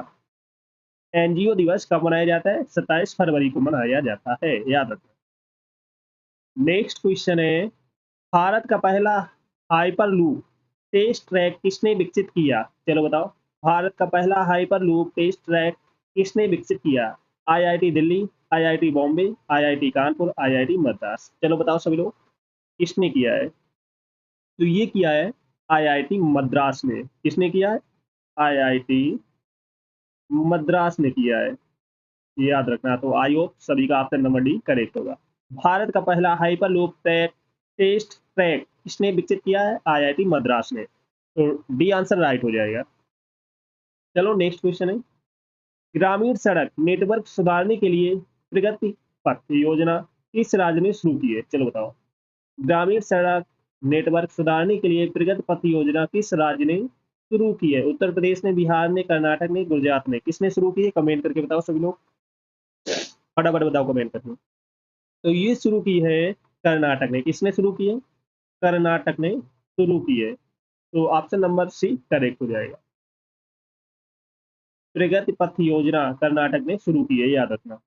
एनजीओ दिवस कब मनाया जाता है? 27 फरवरी को मनाया जाता है, याद रखना। नेक्स्ट क्वेश्चन है, भारत का पहला हाइपरलूप टेस्ट ट्रैक किसने विकसित किया? चलो बताओ, भारत का पहला हाइपरलूप टेस्ट ट्रैक किसने विकसित किया? IIT Delhi, IIT Bombay, IIT Kanpur, IIT Madras. चलो बताओ सभी लोग, किसने किया है? तो ये किया है आईआईटी मद्रास ने। किसने किया है? आईआईटी मद्रास ने किया है, ये याद रखना। तो आई होप सभी का ऑप्शन नंबर डी करेक्ट होगा। भारत का पहला हाइपरलूप ट्रैक टेस्ट ट्रैक किसने विकसित किया है? आईआईटी मद्रास ने। तो डी आंसर राइट हो जाएगा। चलो नेक्स्ट क्वेश्चन है, ग्रामीण सड़क नेटवर्क सुधारने के लिए प्रगति पथ योजना किस राज्य ने शुरू की है? चलो बताओ, ग्रामीण सड़क नेटवर्क सुधारने के लिए प्रगति पथ योजना किस राज्य ने शुरू की है? उत्तर प्रदेश ने, बिहार ने, कर्नाटक ने, गुजरात ने। किसने शुरू की है? कमेंट करके बताओ सभी लोग, फटाफट बताओ कमेंट करके। तो ये शुरू की है कर्नाटक ने। किसने शुरू की है? कर्नाटक ने शुरू की है। तो ऑप्शन नंबर सी करेक्ट हो जाएगा। प्रगति पथ योजना कर्नाटक ने शुरू की है, याद रखना।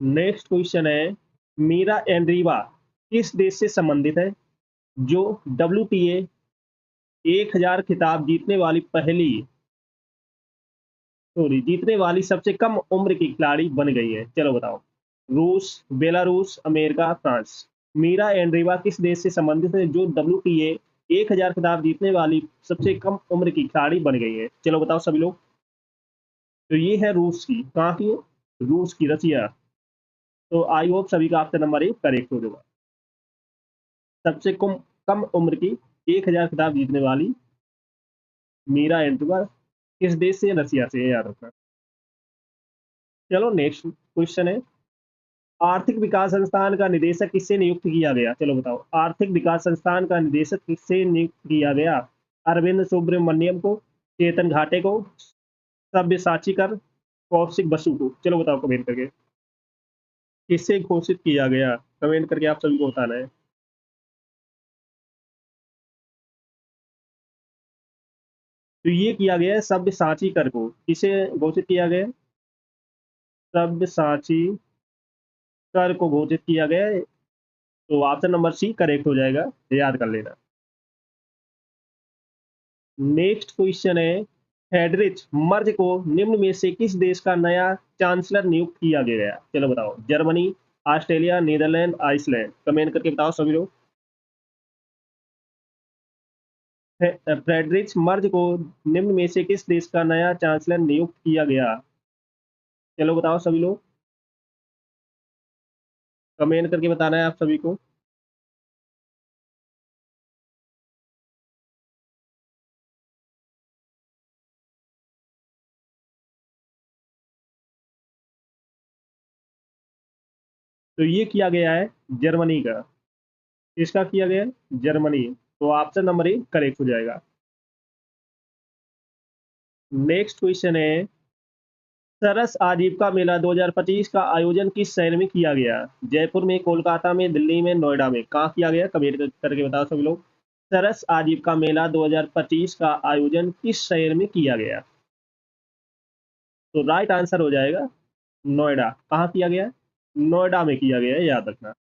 नेक्स्ट क्वेश्चन है, मीरा एंड रीवा किस देश से संबंधित है? जो WTA 1000 खिताब जीतने वाली सबसे कम उम्र की खिलाड़ी बन गई है। चलो बताओ, रूस, Belarus, America, France. Mirra Andreeva किस देश से संबंधित है जो WTA 1000 खिताब जीतने वाली सबसे कम उम्र की खिलाड़ी बन गई है? चलो बताओ सभी लोग। तो ये है रूस की। कहाँ की है? रूस की, रसिया। तो आई होप सभी का ऑप्शन नंबर एक करेक्ट हो जाएगा। सबसे कम कम उम्र की 1000 खिताब जीतने वाली मीरा एंड्रीवा किस देश से? रसिया से, याद रखना। चलो नेक्स्ट क्वेश्चन है, आर्थिक विकास संस्थान का निदेशक किससे नियुक्त किया गया? चलो बताओ, आर्थिक विकास संस्थान का निदेशक किससे नियुक्त किया गया? अरविंद सुब्रमण्यम को, चेतन घाटे को, सब्यसाची कर, कौशिक बसु को। चलो बताओ कमेंट करके, किससे घोषित किया गया? कमेंट करके आप सभी को बताना है। तो ये किया गया है सब्यसाची कर को। किसे घोषित किया गया है? सब्यसाची कर को घोषित किया गया है। तो ऑप्शन नंबर सी करेक्ट हो जाएगा, याद कर लेना। नेक्स्ट क्वेश्चन है, हेडरिच मर्ज को निम्न में से किस देश का नया चांसलर नियुक्त किया गया? चलो बताओ, Germany, Australia, Netherlands, Iceland. Comment करके बताओ सभी लोग। फ्रेडरिच मर्ज को निम्न में से किस देश का नया चांसलर नियुक्त किया गया? चलो बताओ सभी लोग, कमेंट करके बताना है आप सभी को। तो ये किया गया है जर्मनी का। किसका किया गया है? जर्मनी। तो ऑप्शन नंबर ए करेक्ट हो जाएगा। नेक्स्ट क्वेश्चन है, सरस आजीविका मेला 2025 का आयोजन किस शहर में किया गया? जयपुर में, कोलकाता में, दिल्ली में, नोएडा में। कहाँ किया गया? कमेंट करके बताओ सभी लोग। सरस आजीविका मेला 2025 का आयोजन किस शहर में किया गया? तो राइट आंसर हो जाएगा नोएडा। कहाँ किया गया? नोएडा में किया गया है, याद रखना।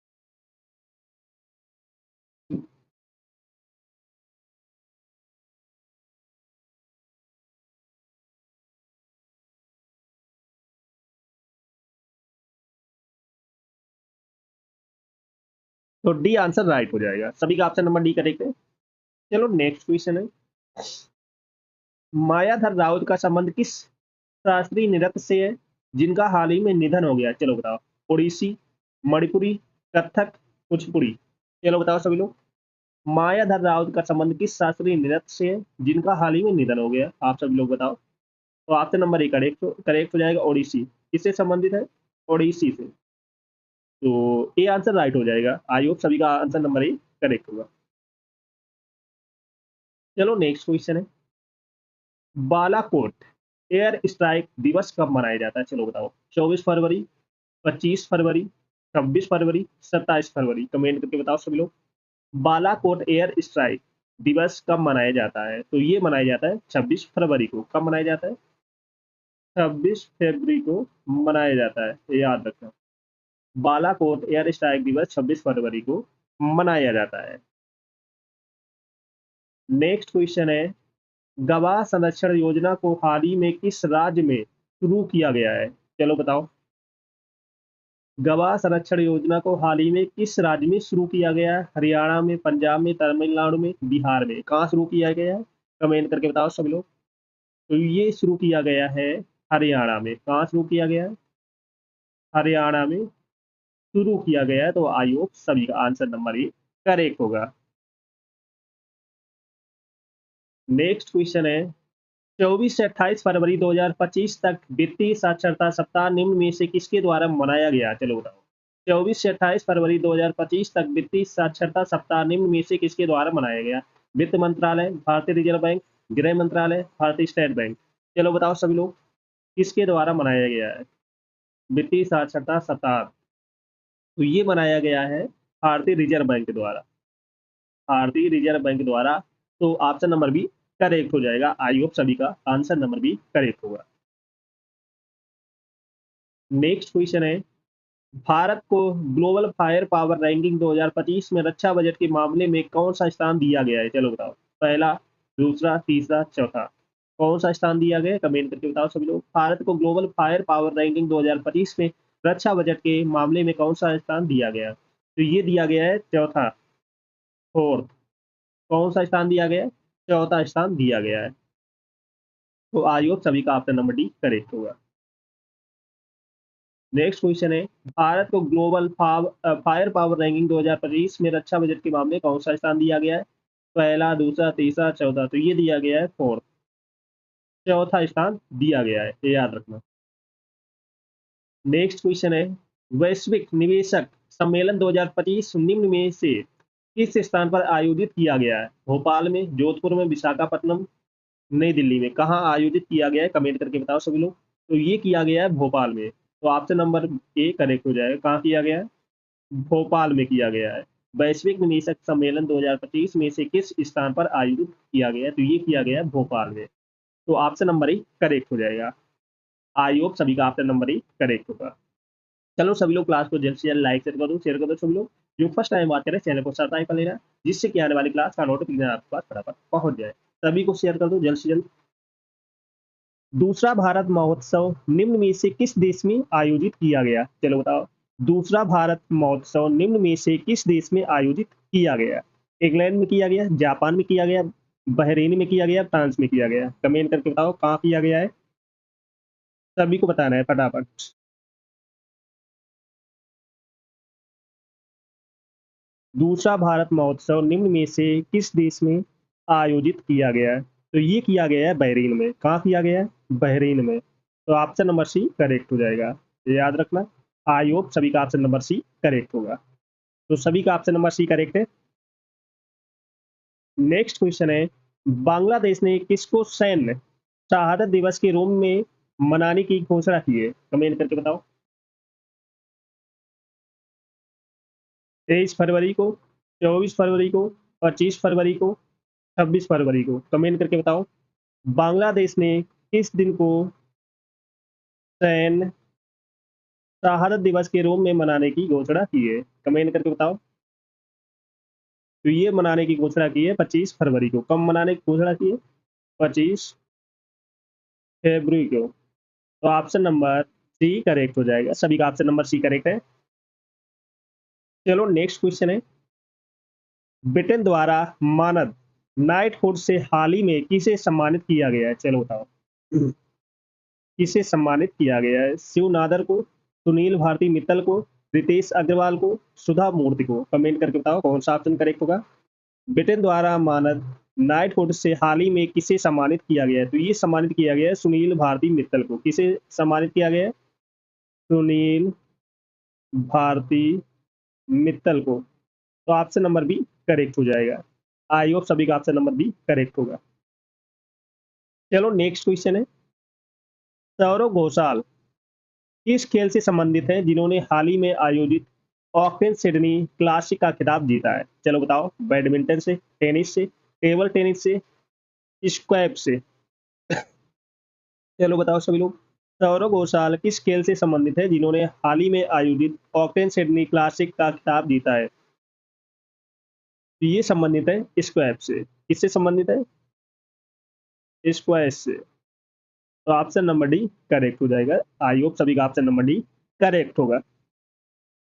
तो डी आंसर राइट हो जाएगा, सभी का ऑप्शन नंबर डी करेक्ट है। चलो नेक्स्ट क्वेश्चन है, मायाधर राउत का संबंध किस शास्त्रीय नृत्य से है? जिनका हाल ही में निधन हो गया, चलो बताओ। ओडिसी, मणिपुरी, कथक, कुचिपुड़ी। चलो बताओ सभी लोग। मायाधर राउत का संबंध किस शास्त्रीय नृत्य से है जिनका हाल ही में निधन हो गया, आप सभी लोग बताओ। तो ऑप्शन नंबर ए करेक्ट हो जाएगा, ओडिसी। किससे संबंधित है? ओडिसी से। तो ए आंसर राइट हो जाएगा। आई होप सभी का आंसर नंबर ए करेक्ट होगा। चलो नेक्स्ट क्वेश्चन है, बालाकोट एयर स्ट्राइक दिवस कब मनाया जाता है, चलो बताओ। 24 फरवरी, 25 फरवरी, 26 फरवरी, 27 फरवरी। कमेंट करके बताओ सभी लोग। बालाकोट एयर स्ट्राइक दिवस कब मनाया जाता है? तो ये मनाया जाता है 26 फरवरी को। कब मनाया जाता है? 26 फरवरी को मनाया जाता है, ये याद रखना। बालाकोट एयर स्ट्राइक दिवस 26 फरवरी को मनाया जाता है। नेक्स्ट क्वेश्चन है, गवाह संरक्षण योजना को हाल ही में किस राज्य में शुरू किया गया है, चलो बताओ। गवाह संरक्षण योजना को हाल ही में किस राज्य में शुरू किया गया है? हरियाणा में, पंजाब में, तमिलनाडु में, बिहार में। कहाँ शुरू किया गया है? कमेंट करके बताओ सभी लोग। तो ये शुरू किया गया है हरियाणा में। कहाँ शुरू किया गया है? हरियाणा में शुरू किया गया है। तो आई होप सभी का आंसर नंबर ए करेक्ट होगा। नेक्स्ट क्वेश्चन है, 24 से 28 फरवरी 2025 तक वित्तीय साक्षरता सप्ताह निम्न में से किसके द्वारा मनाया गया, चलो बताओ। 24 से 28 फरवरी 2025 तक वित्तीय साक्षरता सप्ताह निम्न में से किसके द्वारा मनाया गया? वित्त मंत्रालय, भारतीय रिजर्व बैंक, गृह मंत्रालय, भारतीय स्टेट बैंक। चलो बताओ सभी लोग, किसके द्वारा मनाया गया है वित्तीय साक्षरता सप्ताह? तो ये मनाया गया है भारतीय रिजर्व बैंक के द्वारा। भारतीय रिजर्व बैंक द्वारा। तो ऑप्शन नंबर बी करेक्ट हो जाएगा। आई होप सभी का आंसर नंबर बी करेक्ट होगा। नेक्स्ट क्वेश्चन है, भारत को ग्लोबल फायर पावर रैंकिंग 2025 में रक्षा बजट के मामले में कौन सा स्थान दिया गया है, चलो बताओ। पहला, दूसरा, तीसरा, चौथा। कौन सा स्थान दिया गया है? कमेंट करके बताओ सभी लोग। भारत को ग्लोबल फायर पावर रैंकिंग 2025 में रक्षा बजट के मामले में कौन सा स्थान दिया गया? तो ये दिया गया है चौथा, फोर्थ। कौन सा स्थान दिया गया है? चौथा स्थान दिया गया है। तो आई होप सभी का ऑप्शन नंबर डी करेक्ट होगा। नेक्स्ट क्वेश्चन है, भारत को ग्लोबल फायर पावर रैंकिंग 2025 में रक्षा बजट के मामले में कौन सा स्थान दिया गया है? पहला, दूसरा, तीसरा, चौथा। तो ये दिया गया है फोर्थ। चौथा स्थान दिया गया है, ये याद रखना। नेक्स्ट क्वेश्चन है, वैश्विक निवेशक सम्मेलन 2025 निम्न में से किस स्थान पर आयोजित किया गया है? भोपाल में, जोधपुर में, विशाखापट्टनम, नई दिल्ली में। कहाँ आयोजित किया गया है? कमेंट करके बताओ सभी लोग। तो ये किया गया है भोपाल में। तो ऑप्शन नंबर ए करेक्ट हो जाएगा। कहाँ किया गया है? भोपाल में किया गया है। वैश्विक निवेशक सम्मेलन 2025 में से किस स्थान पर आयोजित किया गया है? तो ये किया गया है भोपाल में। तो ऑप्शन नंबर ए करेक्ट हो जाएगा। आई होप सभी का ऑप्शन नंबर ए करेक्ट होगा। चलो सभी लोग क्लास को जल्द से जल्द लाइक शेयर कर दो सभी लोग। जो फर्स्ट टाइम बात करें चैनल को सब्सक्राइब कर लेना, जिससे कि आने वाली क्लास का नोटिफिकेशन आपके पास फटाफट पहुंच जाए। सभी को शेयर कर दो जल्द से जल्द। दूसरा भारत महोत्सव निम्न में से किस देश में आयोजित किया गया, चलो बताओ। दूसरा भारत महोत्सव निम्न में से किस देश में आयोजित किया गया? इंग्लैंड में किया गया, जापान में किया गया, बहरीन में किया गया, फ्रांस में किया गया। कमेंट करके बताओ कहाँ किया गया है। सभी को बताना है फटाफट। दूसरा भारत महोत्सव निम्न में से किस देश में आयोजित किया गया है? तो ये किया गया है बहरीन में। कहाँ किया गया है? बहरीन में। तो ऑप्शन नंबर सी करेक्ट हो जाएगा, ये याद रखना। आई होप सभी का ऑप्शन नंबर सी करेक्ट होगा। तो सभी का ऑप्शन नंबर सी करेक्ट है। नेक्स्ट क्वेश्चन है, बांग्लादेश ने किसको सैन्य शहादत दिवस के रूप में मनाने की घोषणा की है? कमेंट करके बताओ। 23 फरवरी को, 24 फरवरी को, 25 फरवरी को, 26 फरवरी को। कमेंट करके बताओ। बांग्लादेश ने किस दिन को सैन्य शहादत दिवस के रूप में मनाने की घोषणा की है? कमेंट करके बताओ। तो ये मनाने की घोषणा की है 25 फरवरी को। कब मनाने की घोषणा की है? 25 फरवरी को। तो ऑप्शन नंबर सी करेक्ट हो जाएगा। सभी का ऑप्शन नंबर सी करेक्ट है। चलो नेक्स्ट क्वेश्चन है, ब्रिटेन द्वारा मानद नाइटहुड से हाल ही में किसे सम्मानित किया गया है? चलो बताओ। किसे सम्मानित किया गया है? शिव नादर को, सुनील भारती मित्तल को, रितेश अग्रवाल को, सुधा मूर्ति को। कमेंट करके बताओ कौन सा ऑप्शन करेक्ट होगा। ब्रिटेन द्वारा मानद नाइटहुड से हाल ही में किसे सम्मानित किया गया है? तो ये सम्मानित किया गया है सुनील भारती मित्तल को। किसे सम्मानित किया गया है? सुनील भारती मित्तल को। तो ऑप्शन नंबर बी करेक्ट हो जाएगा। आई होप सभी का ऑप्शन नंबर बी करेक्ट होगा। चलो नेक्स्ट क्वेश्चन है, सौरव घोषाल किस खेल से संबंधित हैं जिन्होंने हाल ही में आयोजित ओपन सिडनी क्लासिक का खिताब जीता है? चलो बताओ, बैडमिंटन से, टेनिस से, टेबल टेनिस से, स्क्वैश से। चलो बताओ सभी लोग, सौरव घोषाल किस खेल से संबंधित है जिन्होंने हाल ही में आयोजित ओपन सिडनी क्लासिक का खिताब जीता है? तो ये संबंधित है स्क्वैश से। किससे संबंधित है? स्क्वैश से। तो ऑप्शन नंबर डी करेक्ट हो जाएगा। आई होप सभी का ऑप्शन नंबर डी करेक्ट होगा।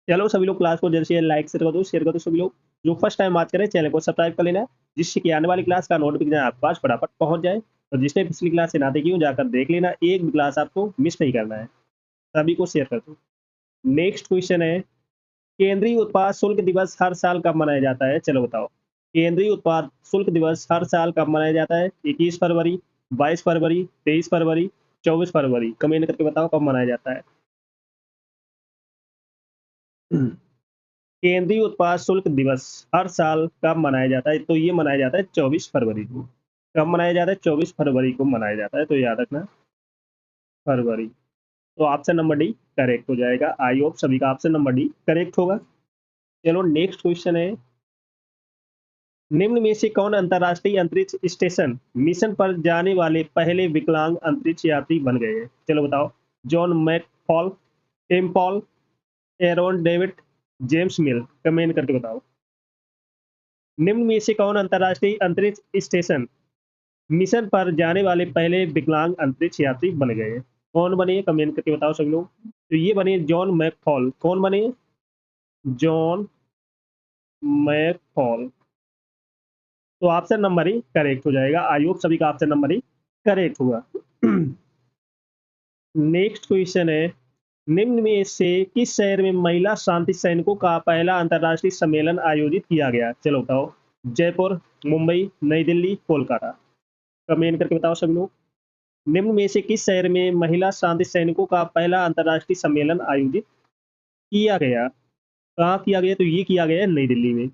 चलो सभी लोग क्लास को जल्द से लाइक शेयर कर दो सभी लोग। जो फर्स्ट टाइम बात करें चैनल को सब्सक्राइब कर लेना, जिससे कि आने वाली क्लास का नोटिफिकेशन आपके पास फटाफट पहुंच जाए। और जिसने पिछली क्लास से ना देखी हो जाकर देख लेना, एक भी क्लास आपको मिस नहीं करना है। सभी को शेयर कर दो। नेक्स्ट क्वेश्चन है, केंद्रीय उत्पाद शुल्क दिवस हर साल कब मनाया जाता है? चलो बताओ, केंद्रीय उत्पाद शुल्क दिवस हर साल कब मनाया जाता है? 21 फरवरी, 22 फरवरी, 23 फरवरी, 24 फरवरी। कमेंट करके बताओ कब मनाया जाता है। केंद्रीय उत्पाद शुल्क दिवस हर साल कब मनाया जाता है? तो ये मनाया जाता है 24 फरवरी को। कब मनाया जाता है? 24 फरवरी को मनाया जाता है, तो याद रखना फरवरी। तो ऑप्शन नंबर डी करेक्ट हो जाएगा। आई होप सभी का ऑप्शन नंबर डी करेक्ट होगा। चलो नेक्स्ट क्वेश्चन है, निम्न में से कौन अंतरराष्ट्रीय अंतरिक्ष स्टेशन मिशन पर जाने वाले पहले विकलांग अंतरिक्ष यात्री बन गए हैं? चलो बताओ, John McFaul, Tim Paul, Aaron David, James Mill. Comment करके बताओ, निम्न में से कौन अंतरराष्ट्रीय अंतरिक्ष स्टेशन मिशन पर जाने वाले पहले विकलांग अंतरिक्ष यात्री बन गए हैं? कौन बने? कमेंट करके बताओ सभी लोग। तो ये बने जॉन मैकफॉल। कौन बने? John McFaul. तो ऑप्शन नंबर ही करेक्ट हो जाएगा। आई होप सभी का ऑप्शन नंबर ही करेक्ट होगा। नेक्स्ट क्वेश्चन है, निम्न में से किस शहर में महिला शांति सैनिकों का पहला अंतरराष्ट्रीय सम्मेलन आयोजित किया गया? चलो बताओ, जयपुर, मुंबई, नई दिल्ली, कोलकाता। कमेंट करके बताओ सभी लोग, निम्न में से किस शहर में महिला शांति सैनिकों का पहला अंतरराष्ट्रीय सम्मेलन आयोजित किया गया? कहाँ किया गया? तो ये किया गया नई दिल्ली में।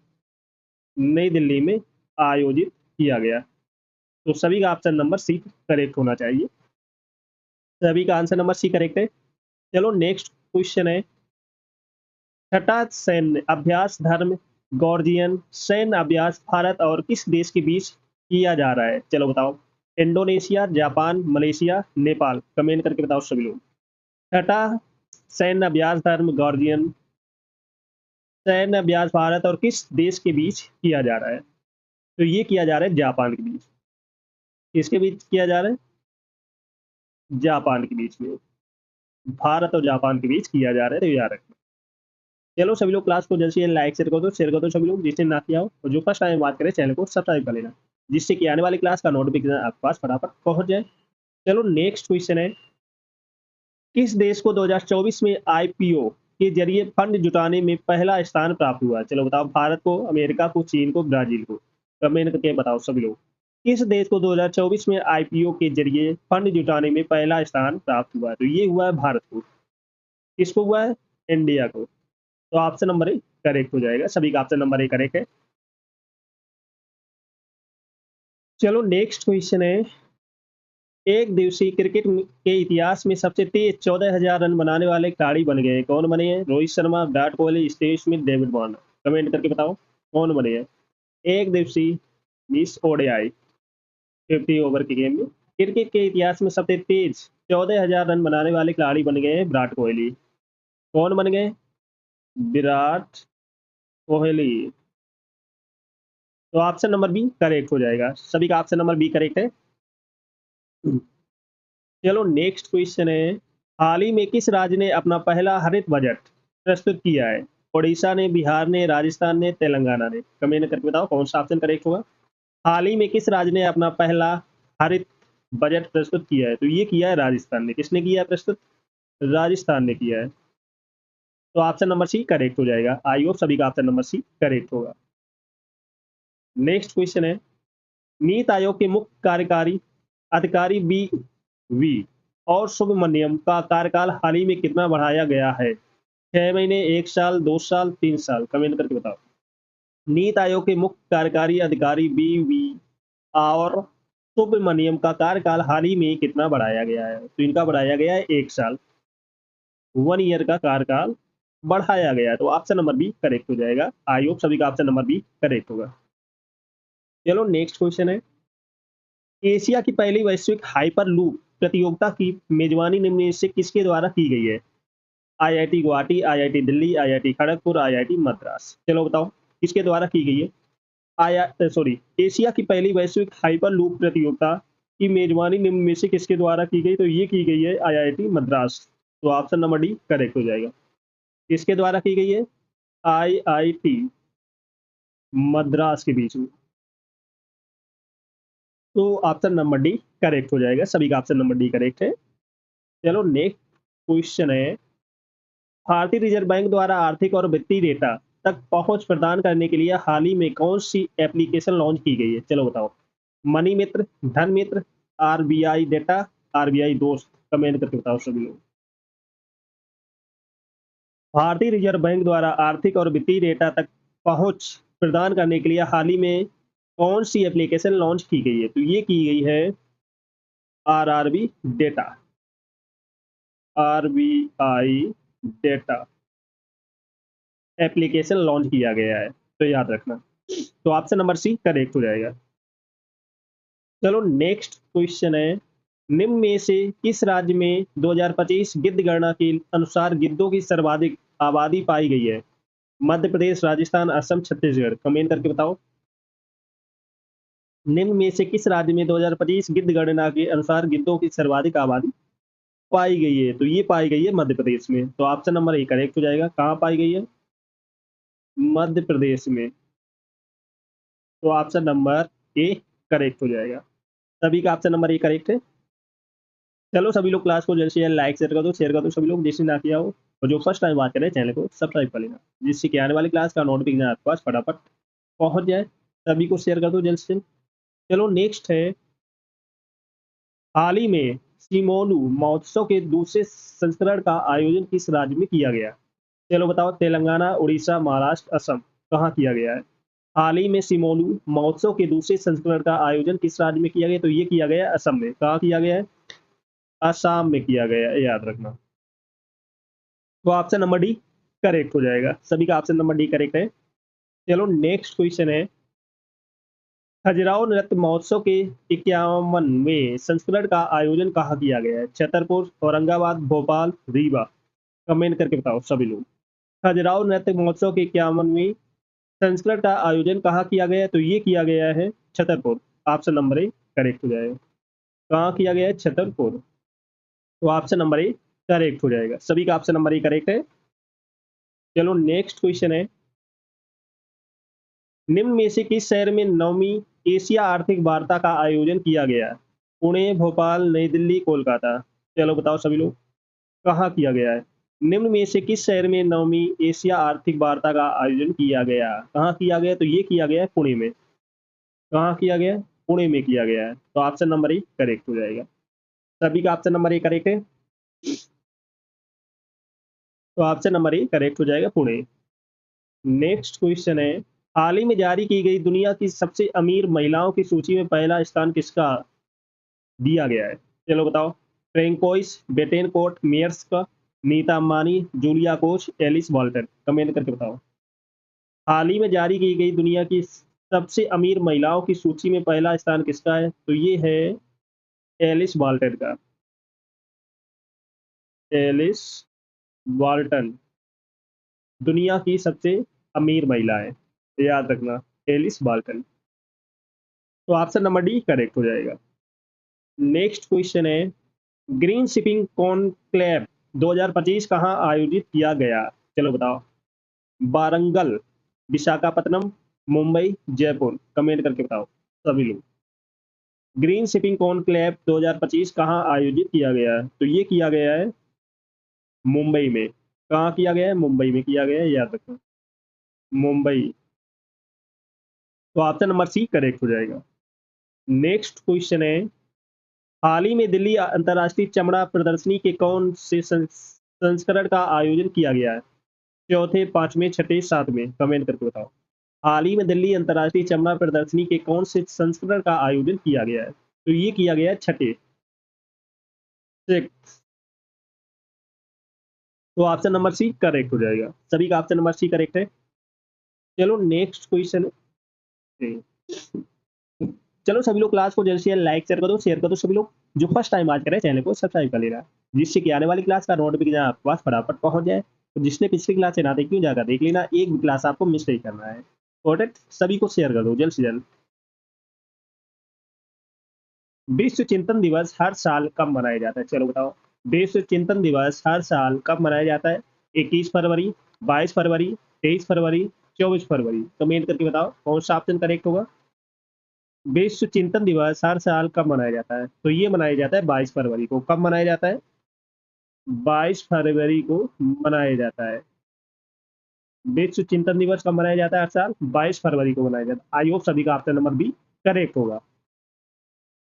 नई दिल्ली में आयोजित किया गया। तो सभी का ऑप्शन नंबर सी करेक्ट होना चाहिए। सभी का आंसर नंबर सी करेक्ट है। चलो नेक्स्ट क्वेश्चन है, छठा सैन्य अभ्यास धर्म गॉर्जियन सैन्य अभ्यास भारत और किस देश के बीच किया जा रहा है? चलो बताओ, Indonesia, Japan, Malaysia, Nepal. Comment करके बताओ सभी लोग। छठा सैन्य अभ्यास धर्म गॉर्जियन सैन्य अभ्यास भारत और किस देश के बीच किया जा रहा है? तो ये किया जा रहा है जापान के बीच। किसके बीच किया जा रहा है? जापान के बीच में। भारत और जापान के बीच किया जा रहा है, तो याद रखना। चलो सभी लोग क्लास को जैसे लाइक शेयर कर दो सभी लोग, जिसने ना किया हो। और जो फर्स्ट टाइम बात करें चैनल को सब्सक्राइब कर लेना, जिससे कि आने वाली क्लास का नोटिफिकेशन आपके पास फटाफट पहुंच जाए। चलो नेक्स्ट क्वेश्चन है, किस देश को 2024 में आईपीओ के जरिए फंड जुटाने में पहला स्थान प्राप्त हुआ? चलो बताओ, भारत को, अमेरिका को, चीन को, ब्राजील को। कमेंट करके बताओ सभी लोग, किस देश को 2024 में आईपीओ के जरिए फंड जुटाने में पहला स्थान प्राप्त हुआ? तो ये हुआ है भारत को। किसको हुआ है? इंडिया को। तो ऑप्शन नंबर ए करेक्ट हो जाएगा। सभी का ऑप्शन नंबर ए करेक्ट है। चलो नेक्स्ट क्वेश्चन है, एक दिवसीय क्रिकेट के इतिहास में सबसे तेज 14,000 रन बनाने वाले खिलाड़ी बन गए। कौन बने हैं? Rohit Sharma, Virat Kohli, Steve Smith, David Warner. Comment करके बताओ कौन बने हैं। एक दिवसीय मींस ओडीआई 50 ओवर के गेम में क्रिकेट के इतिहास में सबसे तेज 14,000 रन बनाने वाले खिलाड़ी बन गए हैं विराट कोहली। कौन बन गए? विराट कोहली। तो ऑप्शन नंबर बी करेक्ट हो जाएगा। सभी का ऑप्शन नंबर बी करेक्ट है। चलो नेक्स्ट क्वेश्चन है, हाल ही में किस राज्य ने अपना पहला हरित बजट प्रस्तुत किया है? उड़ीसा ने, बिहार ने, राजस्थान ने, तेलंगाना ने। कमेंट करके बताओ कौन सा ऑप्शन करेक्ट होगा। हाल ही में किस राज्य ने अपना पहला हरित बजट प्रस्तुत किया है? तो ये किया है राजस्थान ने। किसने किया है प्रस्तुत? राजस्थान ने किया है। तो ऑप्शन नंबर सी करेक्ट हो जाएगा। आई होप सभी का ऑप्शन नंबर सी करेक्ट होगा। नेक्स्ट क्वेश्चन है, नीति आयोग के मुख्य कार्यकारी अधिकारी बी वी और सुब्रमण्यम का कार्यकाल हाल ही में कितना बढ़ाया गया है? 6 महीने, 1 साल, 2 साल, 3 साल? कमेंट करके बताओ। नीति आयोग के मुख्य कार्यकारी अधिकारी बी वी और सुब्रमण्यम का कार्यकाल हाल ही में कितना बढ़ाया गया है? तो इनका बढ़ाया गया है 1 साल, 1 ईयर का कार्यकाल बढ़ाया गया है। तो ऑप्शन नंबर बी करेक्ट हो जाएगा। आई होप सभी का ऑप्शन नंबर बी करेक्ट होगा। चलो नेक्स्ट क्वेश्चन है, एशिया की पहली वैश्विक हाइपर लूप प्रतियोगिता की मेजबानी निम्न में से किसके द्वारा की गई है? IIT Guwahati, IIT Delhi, IIT Kharagpur, IIT Madras? चलो बताओ किसके द्वारा की गई है? एशिया की पहली वैश्विक हाइपर लूप प्रतियोगिता की मेजबानी निम्न में से किसके द्वारा की गई? तो ये की गई है आईआईटी मद्रास। तो ऑप्शन नंबर डी करेक्ट हो जाएगा। किसके द्वारा की गई है? आईआईटी मद्रास के बीच में। तो ऑप्शन नंबर डी करेक्ट हो जाएगा। सभी का ऑप्शन नंबर डी करेक्ट है। चलो नेक्स्ट क्वेश्चन है, भारतीय रिजर्व बैंक द्वारा आर्थिक और वित्तीय डेटा तक पहुंच प्रदान करने के लिए हाल ही में कौन सी एप्लीकेशन लॉन्च की गई है? चलो बताओ। मनी मित्र, धन मित्र, आरबीआई डेटा, आरबीआई दोस्त? कमेंट करके बताओ सभी लोग। भारतीय रिजर्व बैंक द्वारा आर्थिक और वित्तीय डेटा तक पहुंच प्रदान करने के लिए हाल ही में कौन सी एप्लीकेशन लॉन्च की गई है? तो ये की गई है RRB data, RBI data application launch किया गया है। तो याद रखना। तो ऑप्शन नंबर सी करेक्ट हो जाएगा। चलो नेक्स्ट क्वेश्चन है, निम्न में से किस राज्य में 2025 गिद्ध गणना के अनुसार गिद्धों की सर्वाधिक आबादी पाई गई है? मध्य प्रदेश, राजस्थान, असम, छत्तीसगढ़? कमेंट करके बताओ। निम्न में से किस राज्य में 2025 गिद्ध गणना के अनुसार गिद्धों की सर्वाधिक आबादी पाई गई है? तो ये पाई गई है मध्य प्रदेश में। तो ऑप्शन नंबर ए करेक्ट हो जाएगा। कहाँ पाई गई है? मध्य प्रदेश में। तो ऑप्शन नंबर ए करेक्ट हो जाएगा। सभी का ऑप्शन नंबर ए करेक्ट है। चलो सभी लोग क्लास को जल्द से जल्द लाइक शेयर कर दो सभी लोग, जिसने ना किया हो। और जो फर्स्ट टाइम बात करें चैनल को सब्सक्राइब कर लेना, जिससे कि आने वाली क्लास का नोटिफिकेशन आपके पास फटाफट पहुंच जाए। सभी को शेयर कर दो जल्द से जल्द। चलो नेक्स्ट है, हाल ही में सिमोलू महोत्सव के दूसरे संस्करण का आयोजन किस राज्य में किया गया? चलो बताओ। तेलंगाना, उड़ीसा, महाराष्ट्र, असम? कहाँ किया गया है? हाल ही में सिमोलू महोत्सव के दूसरे संस्करण का आयोजन किस राज्य में किया गया? तो ये किया गया है असम में। कहाँ किया गया है? असम में किया गया है, याद रखना। तो ऑप्शन नंबर डी करेक्ट हो जाएगा। सभी का ऑप्शन नंबर डी करेक्ट है। चलो नेक्स्ट क्वेश्चन है, खजुराहो नृत्य महोत्सव के 51वें संस्करण का आयोजन कहाँ किया गया है? छतरपुर, औरंगाबाद, भोपाल, रीवा? कमेंट करके बताओ सभी लोग। खजुराहो नृत्य महोत्सव के 51वें संस्करण का आयोजन कहाँ किया गया है? तो ये किया गया है Chhatarpur. Option number A correct हो जाएगा। कहाँ किया गया है? छतरपुर। तो ऑप्शन नंबर ए करेक्ट हो जाएगा। सभी का ऑप्शन नंबर ए करेक्ट है। चलो नेक्स्ट क्वेश्चन है, निम्न में से किस शहर में 9वीं एशिया आर्थिक वार्ता का आयोजन किया गया? पुणे, भोपाल, नई दिल्ली, कोलकाता? चलो बताओ सभी लोग। कहाँ किया गया है? निम्न में से किस शहर में 9वीं एशिया आर्थिक वार्ता का आयोजन किया गया? कहाँ किया गया? तो ये किया गया है पुणे में। कहाँ किया गया है? पुणे में किया गया है। तो ऑप्शन नंबर ए करेक्ट हो जाएगा। सभी का ऑप्शन नंबर ए करेक्ट है। तो ऑप्शन नंबर ए करेक्ट हो जाएगा, पुणे। नेक्स्ट क्वेश्चन है, हाल ही में जारी की गई दुनिया की सबसे अमीर महिलाओं की सूची में पहला स्थान किसका दिया गया है? चलो बताओ। फ्रेंकोइस, बेटेनकोर्ट, मेयर्स का, Nita Ambani, Julia Koch, Alice Walter? Comment करके बताओ। हाल ही में जारी की गई दुनिया की सबसे अमीर महिलाओं की सूची में पहला स्थान किसका है? तो ये है एलिस वॉल्टर का। एलिस वॉल्टन दुनिया की सबसे अमीर महिला है, याद रखना। Alice Walton. तो ऑप्शन नंबर डी करेक्ट हो जाएगा। नेक्स्ट क्वेश्चन है, ग्रीन शिपिंग कॉन्क्लेव 2025 कहाँ आयोजित किया गया? चलो बताओ। वारंगल, विशाखापत्तनम, मुंबई, जयपुर? कमेंट करके बताओ सभी लोग। ग्रीन शिपिंग कॉन्क्लेव 2025 कहाँ आयोजित किया गया है? तो ये किया गया है मुंबई में। कहाँ किया गया है? मुंबई में किया गया है, याद रखो, मुंबई। तो ऑप्शन नंबर सी करेक्ट हो जाएगा। नेक्स्ट क्वेश्चन है, हाल ही में दिल्ली अंतर्राष्ट्रीय चमड़ा प्रदर्शनी के कौन से संस्करण का आयोजन किया गया है? चौथे, पांचवें, छठे, सातवें, कमेंट करके बताओ। हाल ही में दिल्ली अंतर्राष्ट्रीय चमड़ा प्रदर्शनी के कौन से संस्करण का आयोजन किया गया है? तो ये किया गया है छठे, सिक्स। तो ऑप्शन नंबर सी करेक्ट हो जाएगा। सभी का ऑप्शन नंबर सी करेक्ट है। चलो नेक्स्ट क्वेश्चन। चलो सभी लोग क्लास को जल्द से जल्द लाइक शेयर कर दो, शेयर कर दो। सभी लोग जो फर्स्ट टाइम आज कर रहे हैं चैनल को सब्सक्राइब कर लेना, जिससे कि आने वाली क्लास का नोटिफिकेशन आपके पास फटाफट पहुंच जाए। तो जिसने पिछली क्लास से ना देखी हो जाकर देख लेना, एक भी क्लास आपको मिस नहीं करना है। प्रोडक्ट सभी को शेयर कर दो जल्द से जल्द। विश्व चिंतन दिवस हर साल कब मनाया जाता है? चलो बताओ। विश्व चिंतन दिवस हर साल कब मनाया जाता है? 21 फरवरी, 22 फरवरी, 23 फरवरी, 24 फरवरी, कमेंट करके बताओ कौन सा ऑप्शन करेक्ट होगा। विश्व चिंतन दिवस हर साल कब मनाया जाता है? तो ये मनाया जाता है 22 फरवरी को। कब मनाया जाता है? 22 फरवरी को मनाया जाता है। विश्व चिंतन दिवस कब मनाया जाता है? हर साल 22 फरवरी को मनाया जाता है। आई होप सभी का ऑप्शन नंबर बी करेक्ट होगा।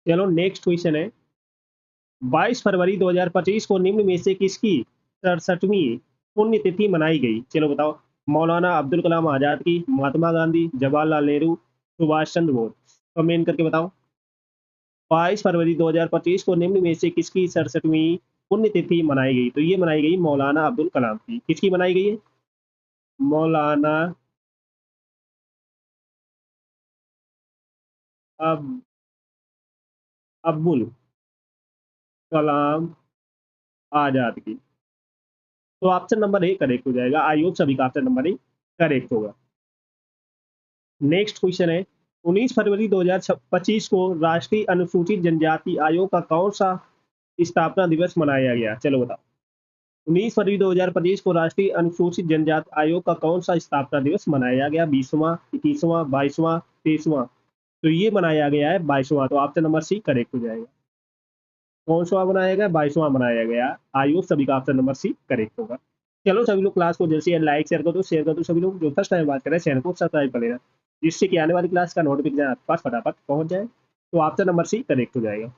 चलो नेक्स्ट क्वेश्चन है, 22 फरवरी 2025 को निम्न में से किसकी 67वीं पुण्यतिथि मनाई गई? चलो बताओ। मौलाना अब्दुल कलाम आजाद की, महात्मा गांधी, जवाहरलाल नेहरू, सुभाष चंद्र बोस, कमेंट करके बताओ। 22 फरवरी 2025 को निम्न में से किसकी 67वीं पुण्यतिथि मनाई गई? तो ये मनाई गई मौलाना अब्दुल कलाम की। किसकी मनाई गई है? मौलाना अब अब्दुल कलाम आजाद की। तो ऑप्शन नंबर ए करेक्ट हो जाएगा। आई होप सभी का ऑप्शन नंबर ए करेक्ट होगा। नेक्स्ट क्वेश्चन है, 19 फरवरी 2025 को राष्ट्रीय अनुसूचित जनजाति आयोग का कौन सा स्थापना दिवस मनाया गया? चलो बताओ। 19 फरवरी 2025 को राष्ट्रीय अनुसूचित जनजाति आयोग का कौन सा स्थापना दिवस मनाया गया? 20वां, 21वां, 22वां, 23वां? तो ये मनाया गया है 22वां। तो ऑप्शन नंबर सी करेक्ट हो जाएगा। कौन सा बनाया गया? 22वां बनाया गया। आयोग सभी का ऑप्शन नंबर सी करेक्ट होगा। चलो सभी लोग क्लास को जैसे लाइक शेयर कर दो, शेयर कर दो। सभी लोग जो फर्स्ट टाइम बात कर रहे हैं चैनल को सब्सक्राइब कर लेना, जिससे कि आने वाली क्लास का नोटिफिकेशन आपके पास फटाफट पहुंच जाए। तो ऑप्शन नंबर सी करेक्ट हो जाएगा।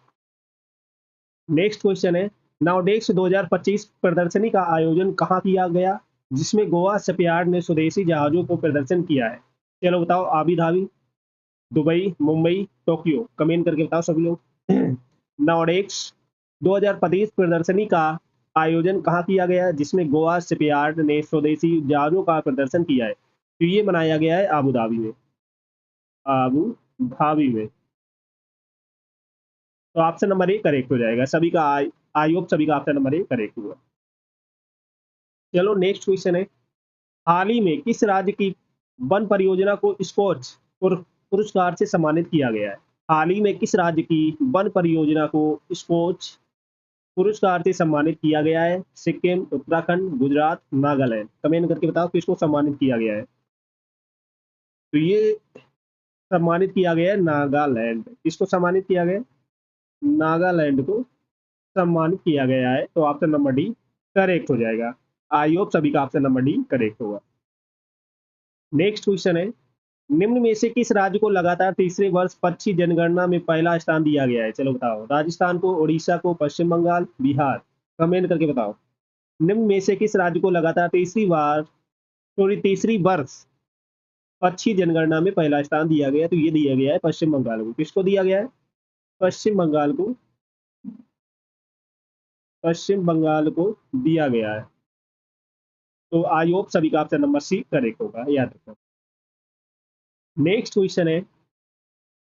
नेक्स्ट क्वेश्चन है, नाउडेक्स 2025 प्रदर्शनी का आयोजन कहाँ किया गया, जिसमें गोवा शिपयार्ड ने स्वदेशी जहाजों को प्रदर्शन किया है? चलो बताओ। Abu Dhabi, Dubai, Mumbai, Tokyo, comment करके बताओ सभी लोग। नाउडेक्स 2025 प्रदर्शनी का आयोजन कहाँ किया गया है, जिसमें गोवा शिपयार्ड ने स्वदेशी जहाजों का प्रदर्शन किया है? तो ये मनाया गया है आबू धाबी में। आबू धाबी में। तो ऑप्शन नंबर ए करेक्ट हो जाएगा। सभी का आई होप सभी का ऑप्शन नंबर ए करेक्ट हुआ। चलो नेक्स्ट क्वेश्चन है, हाल ही में किस राज्य की वन परियोजना को स्कॉच पुरस्कार से सम्मानित किया गया है? हाल ही में किस राज्य की वन परियोजना को स्कॉच पुरस्कार से सम्मानित किया गया है? सिक्किम, उत्तराखंड, गुजरात, नागालैंड, कमेंट करके बताओ किसको सम्मानित किया गया है। तो ये सम्मानित किया गया है नागालैंड। किसको सम्मानित किया गया? नागालैंड को सम्मानित किया गया है। तो ऑप्शन नंबर डी करेक्ट हो जाएगा। आई होप सभी का ऑप्शन नंबर डी करेक्ट होगा। नेक्स्ट क्वेश्चन है, निम्न में से किस राज्य को लगातार तीसरे वर्ष पक्षी जनगणना में पहला स्थान दिया गया है? चलो बताओ। राजस्थान को, उड़ीसा को, पश्चिम बंगाल, बिहार, कमेंट करके बताओ। निम्न में से किस राज्य को लगातार तीसरी वर्ष पक्षी जनगणना में पहला स्थान दिया गया? तो ये दिया गया है पश्चिम बंगाल को। किसको दिया गया है? पश्चिम बंगाल को। पश्चिम बंगाल को दिया गया है। तो आई होप सभी का ऑप्शन नंबर सी करेक्ट होगा, याद रखना। नेक्स्ट क्वेश्चन है,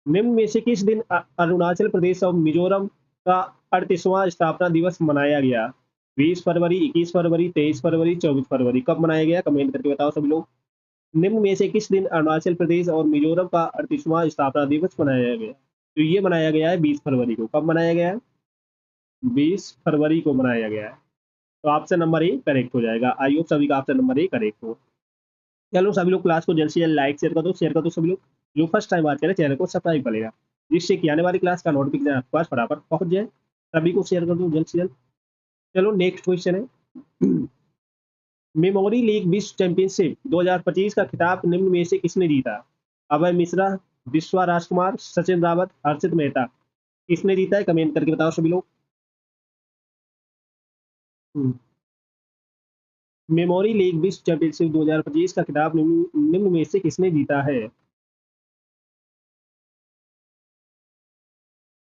निम्न में से किस दिन अरुणाचल प्रदेश और मिजोरम का 38वां स्थापना दिवस मनाया गया? 20 फरवरी, 21 फरवरी, 23 फरवरी, 24 फरवरी, कब मनाया गया? कमेंट करके बताओ सभी लोग। निम्न में से किस दिन अरुणाचल प्रदेश और मिजोरम का 38वां स्थापना दिवस मनाया गया? तो ये मनाया गया है 20 फरवरी को। कब मनाया गया है? 20 फरवरी को मनाया गया है। तो ऑप्शन नंबर ए करेक्ट हो जाएगा। आई होप सभी का ऑप्शन नंबर ए करेक्ट हो। चलो सभी लोग क्लास को जल्द से जल्द लाइक शेयर कर दो, शेयर कर दो। सभी लोग जो फर्स्ट टाइम बात करें चैनल को सब्सक्राइब कर लेना, जिससे कि आने वाली क्लास का नोटिफिकेशन आपके पास फटाफट पहुंच जाए। सभी को शेयर कर दो जल्द से जल्द। चलो नेक्स्ट क्वेश्चन है मेमोरी लीग विश्व चैंपियनशिप 2025 का खिताब निम्न में से किसने जीता? अभय मिश्रा, विश्वा राजकुमार, सचिन रावत, हर्षित मेहता। किसने जीता है कमेंट करके बताओ सभी लोग। मेमोरी लीग विश्व चैंपियनशिप 2025 का खिताब निम्न में से किसने जीता है?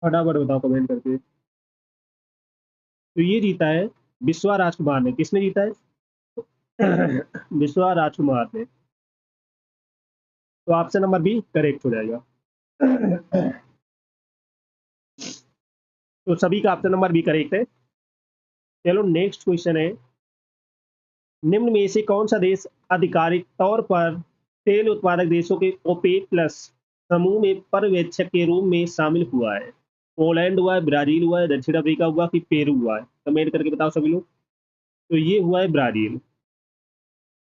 फटाफट बताओ कमेंट करके। तो ये जीता है विश्वा राजकुमार ने। किसने जीता है? विश्वा राजकुमार ने। तो ऑप्शन नंबर बी करेक्ट हो जाएगा। तो सभी का ऑप्शन नंबर बी करेक्ट है। चलो नेक्स्ट क्वेश्चन है निम्न में से कौन सा देश आधिकारिक तौर पर तेल उत्पादक देशों के ओपेक प्लस समूह में पर्यवेक्षक के रूप में शामिल हुआ है? पोलैंड हुआ है, ब्राजील हुआ है, दक्षिण अफ्रीका हुआ कि पेरू हुआ है? कमेंट करके बताओ सभी लोग। तो ये हुआ है ब्राजील।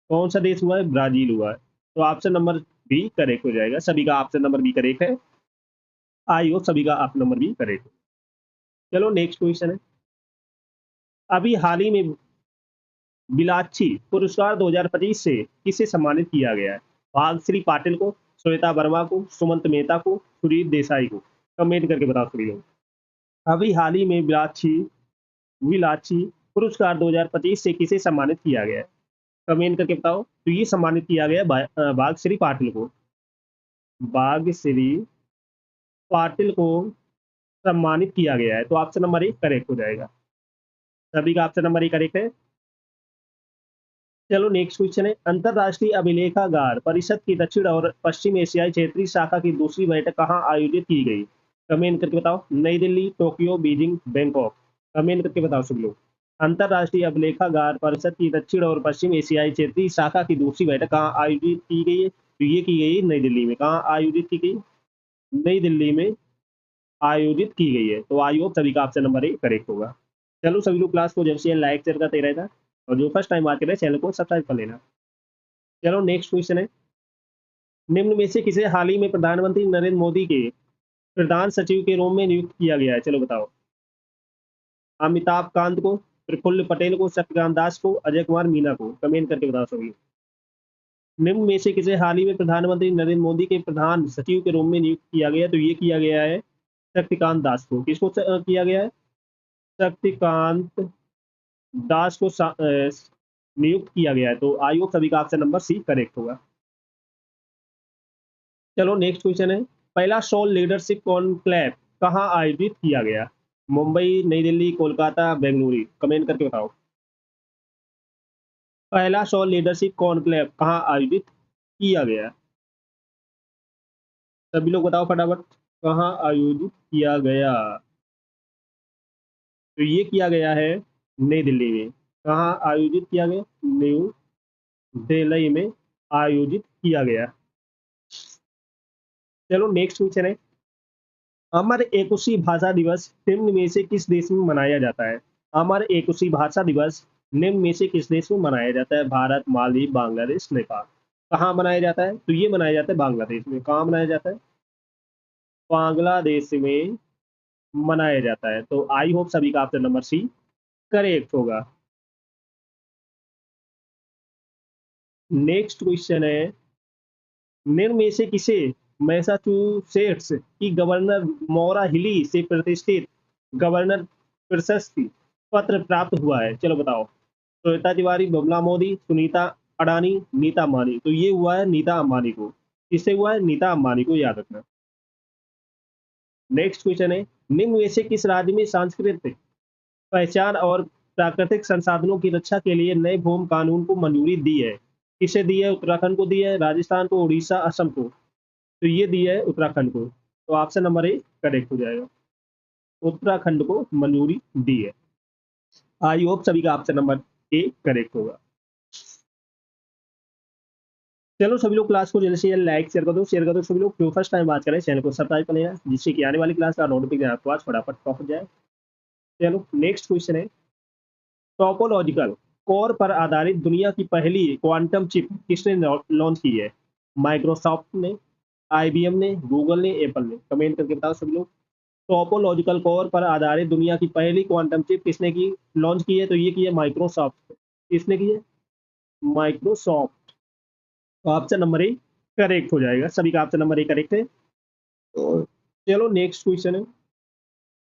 कौन सा देश हुआ है? ब्राजील हुआ है। तो ऑप्शन नंबर बी करेक्ट हो जाएगा। सभी का ऑप्शन नंबर बी करेक्ट है। आई होप सभी का ऑप्शन नंबर बी करेक्ट है। चलो नेक्स्ट क्वेश्चन है अभी हाल ही में बिलाची पुरस्कार 2025 से किसे सम्मानित किया गया है? भागश्री पाटिल को, श्वेता वर्मा को, सुमंत मेहता को, सुरीत देसाई को? कमेंट करके बताओ सभी लोग। अभी हाल ही में बिलाची बिलाची पुरस्कार 2025 से किसे सम्मानित किया गया है? कमेंट करके बताओ। तो ये सम्मानित किया गया भागश्री पाटिल को। भागश्री पाटिल को सम्मानित किया गया है। तो ऑप्शन नंबर एक करेक्ट हो जाएगा। सभी का ऑप्शन नंबर एक करेक्ट है। चलो नेक्स्ट क्वेश्चन है अंतरराष्ट्रीय अभिलेखागार परिषद की दक्षिण और पश्चिम एशियाई क्षेत्रीय शाखा की दूसरी बैठक कहाँ आयोजित की गई? कमेंट करके बताओ। नई Delhi, Tokyo, Beijing, Bangkok? Comment करके बताओ सब लोग। अंतरराष्ट्रीय अभिलेखागार परिषद की दक्षिण और पश्चिम एशियाई क्षेत्रीय शाखा की दूसरी बैठक कहाँ आयोजित की गई है? तो ये की गई नई दिल्ली में। कहाँ आयोजित की गई? नई दिल्ली में आयोजित की गई है। तो आई होप सभी का ऑप्शन नंबर एक करेक्ट होगा। चलो सभी लोग क्लास को जब से लाइक शेयर करते रहना और जो फर्स्ट टाइम बात कर रहे हैं चैनल को सब्सक्राइब कर लेना। चलो नेक्स्ट क्वेश्चन है निम्न में से किसे हाल ही में प्रधानमंत्री नरेंद्र मोदी के प्रधान सचिव के रूप में नियुक्त किया गया है? चलो बताओ। अमिताभ कांत को, प्रफुल्ल पटेल को, शक्तिकांत दास को, अजय कुमार मीना को? कमेंट करके बताओ सभी। निम्न में से किसे हाल ही में प्रधानमंत्री नरेंद्र मोदी के प्रधान सचिव के रूप में नियुक्त किया गया? तो ये किया गया है शक्तिकांत दास को। किसको किया गया है? शक्तिकांत दास को नियुक्त किया गया है। तो आई होप सभी का ऑप्शन नंबर सी करेक्ट होगा। चलो नेक्स्ट क्वेश्चन है पहला सोल लीडरशिप कॉन्क्लेव कहाँ आयोजित किया गया? मुंबई, नई दिल्ली, कोलकाता, बेंगलुरु? कमेंट करके बताओ। पहला सोल लीडरशिप कॉन्क्लेव कहाँ आयोजित किया गया? सभी लोग बताओ फटाफट। कहाँ आयोजित किया गया? तो ये किया गया है नई दिल्ली में। कहाँ आयोजित किया गया? न्यू दिल्ली में आयोजित किया गया। चलो नेक्स्ट क्वेश्चन है अमर एकुशी भाषा दिवस निम्न में से किस देश में मनाया जाता है? अमर एकुशी भाषा दिवस निम्न में से किस देश में मनाया जाता है? भारत, मालदीव, बांग्लादेश, नेपाल? कहाँ मनाया जाता है? तो ये मनाया जाता है बांग्लादेश में। कहाँ मनाया जाता है? बांग्लादेश में मनाया जाता है। तो आई होप सभी का ऑप्शन नंबर सी करेक्ट होगा। नेक्स्ट क्वेश्चन है निम्न में से किसे मैसाचुसेट्स की गवर्नर मौरा हिली से प्रतिष्ठित गवर्नर प्रशस्ति पत्र प्राप्त हुआ है? चलो बताओ। श्वेता तिवारी, बबला मोदी, सुनीता अडानी, नीता अंबानी? तो ये हुआ है नीता अंबानी को। किससे हुआ है? नीता अंबानी को, याद रखना। नेक्स्ट क्वेश्चन है निम्न में से किस राज्य में सांस्कृतिक पहचान और प्राकृतिक संसाधनों की रक्षा के लिए नए भूमि कानून को मंजूरी दी है? किसे दी है? उत्तराखंड को दी है, राजस्थान को, उड़ीसा, असम को? तो ये दी है उत्तराखंड को। तो ऑप्शन नंबर ए करेक्ट हो जाएगा। उत्तराखंड को मंजूरी दी है। आई होप सभी का ऑप्शन नंबर ए करेक्ट होगा। चलो सभी लोग क्लास को जल्द से जल्द लाइक शेयर कर दो सभी लोग। जो फर्स्ट टाइम बात करें चैनल को सब्सक्राइब कर लेना जिससे कि आने वाली क्लास का नोटिफिकेशन आपके पास फटाफट पहुंच जाए। चलो नेक्स्ट क्वेश्चन है टोपोलॉजिकल कोर पर आधारित दुनिया की पहली क्वांटम चिप किसने लॉन्च की है? माइक्रोसॉफ्ट ने, IBM ने, गूगल ने, एप्पल ने? कमेंट करके बताओ सभी लोग। टोपोलॉजिकल कोर पर आधारित दुनिया की पहली क्वांटम चिप किसने की लॉन्च की है? तो ये की है माइक्रोसॉफ्ट। किसने की है? माइक्रोसॉफ्ट। तो ऑप्शन नंबर ए करेक्ट हो जाएगा। सभी का ऑप्शन नंबर ए करेक्ट है। तो चलो नेक्स्ट क्वेश्चन है।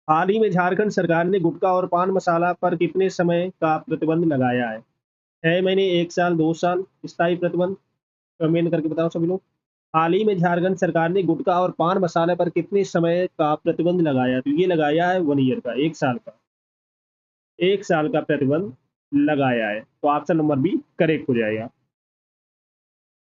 हाल ही में झारखंड सरकार ने गुटखा और पान मसाला पर कितने समय का प्रतिबंध लगाया है? 6 महीने, 1 साल, 2 साल, स्थायी प्रतिबंध? कमेंट करके बताओ सभी लोग। हाल ही में झारखंड सरकार ने गुटखा और पान मसाला पर कितने समय का प्रतिबंध लगाया? तो ये लगाया है 1 ईयर का, 1 साल का। 1 साल का प्रतिबंध लगाया है। तो ऑप्शन नंबर बी करेक्ट हो जाएगा।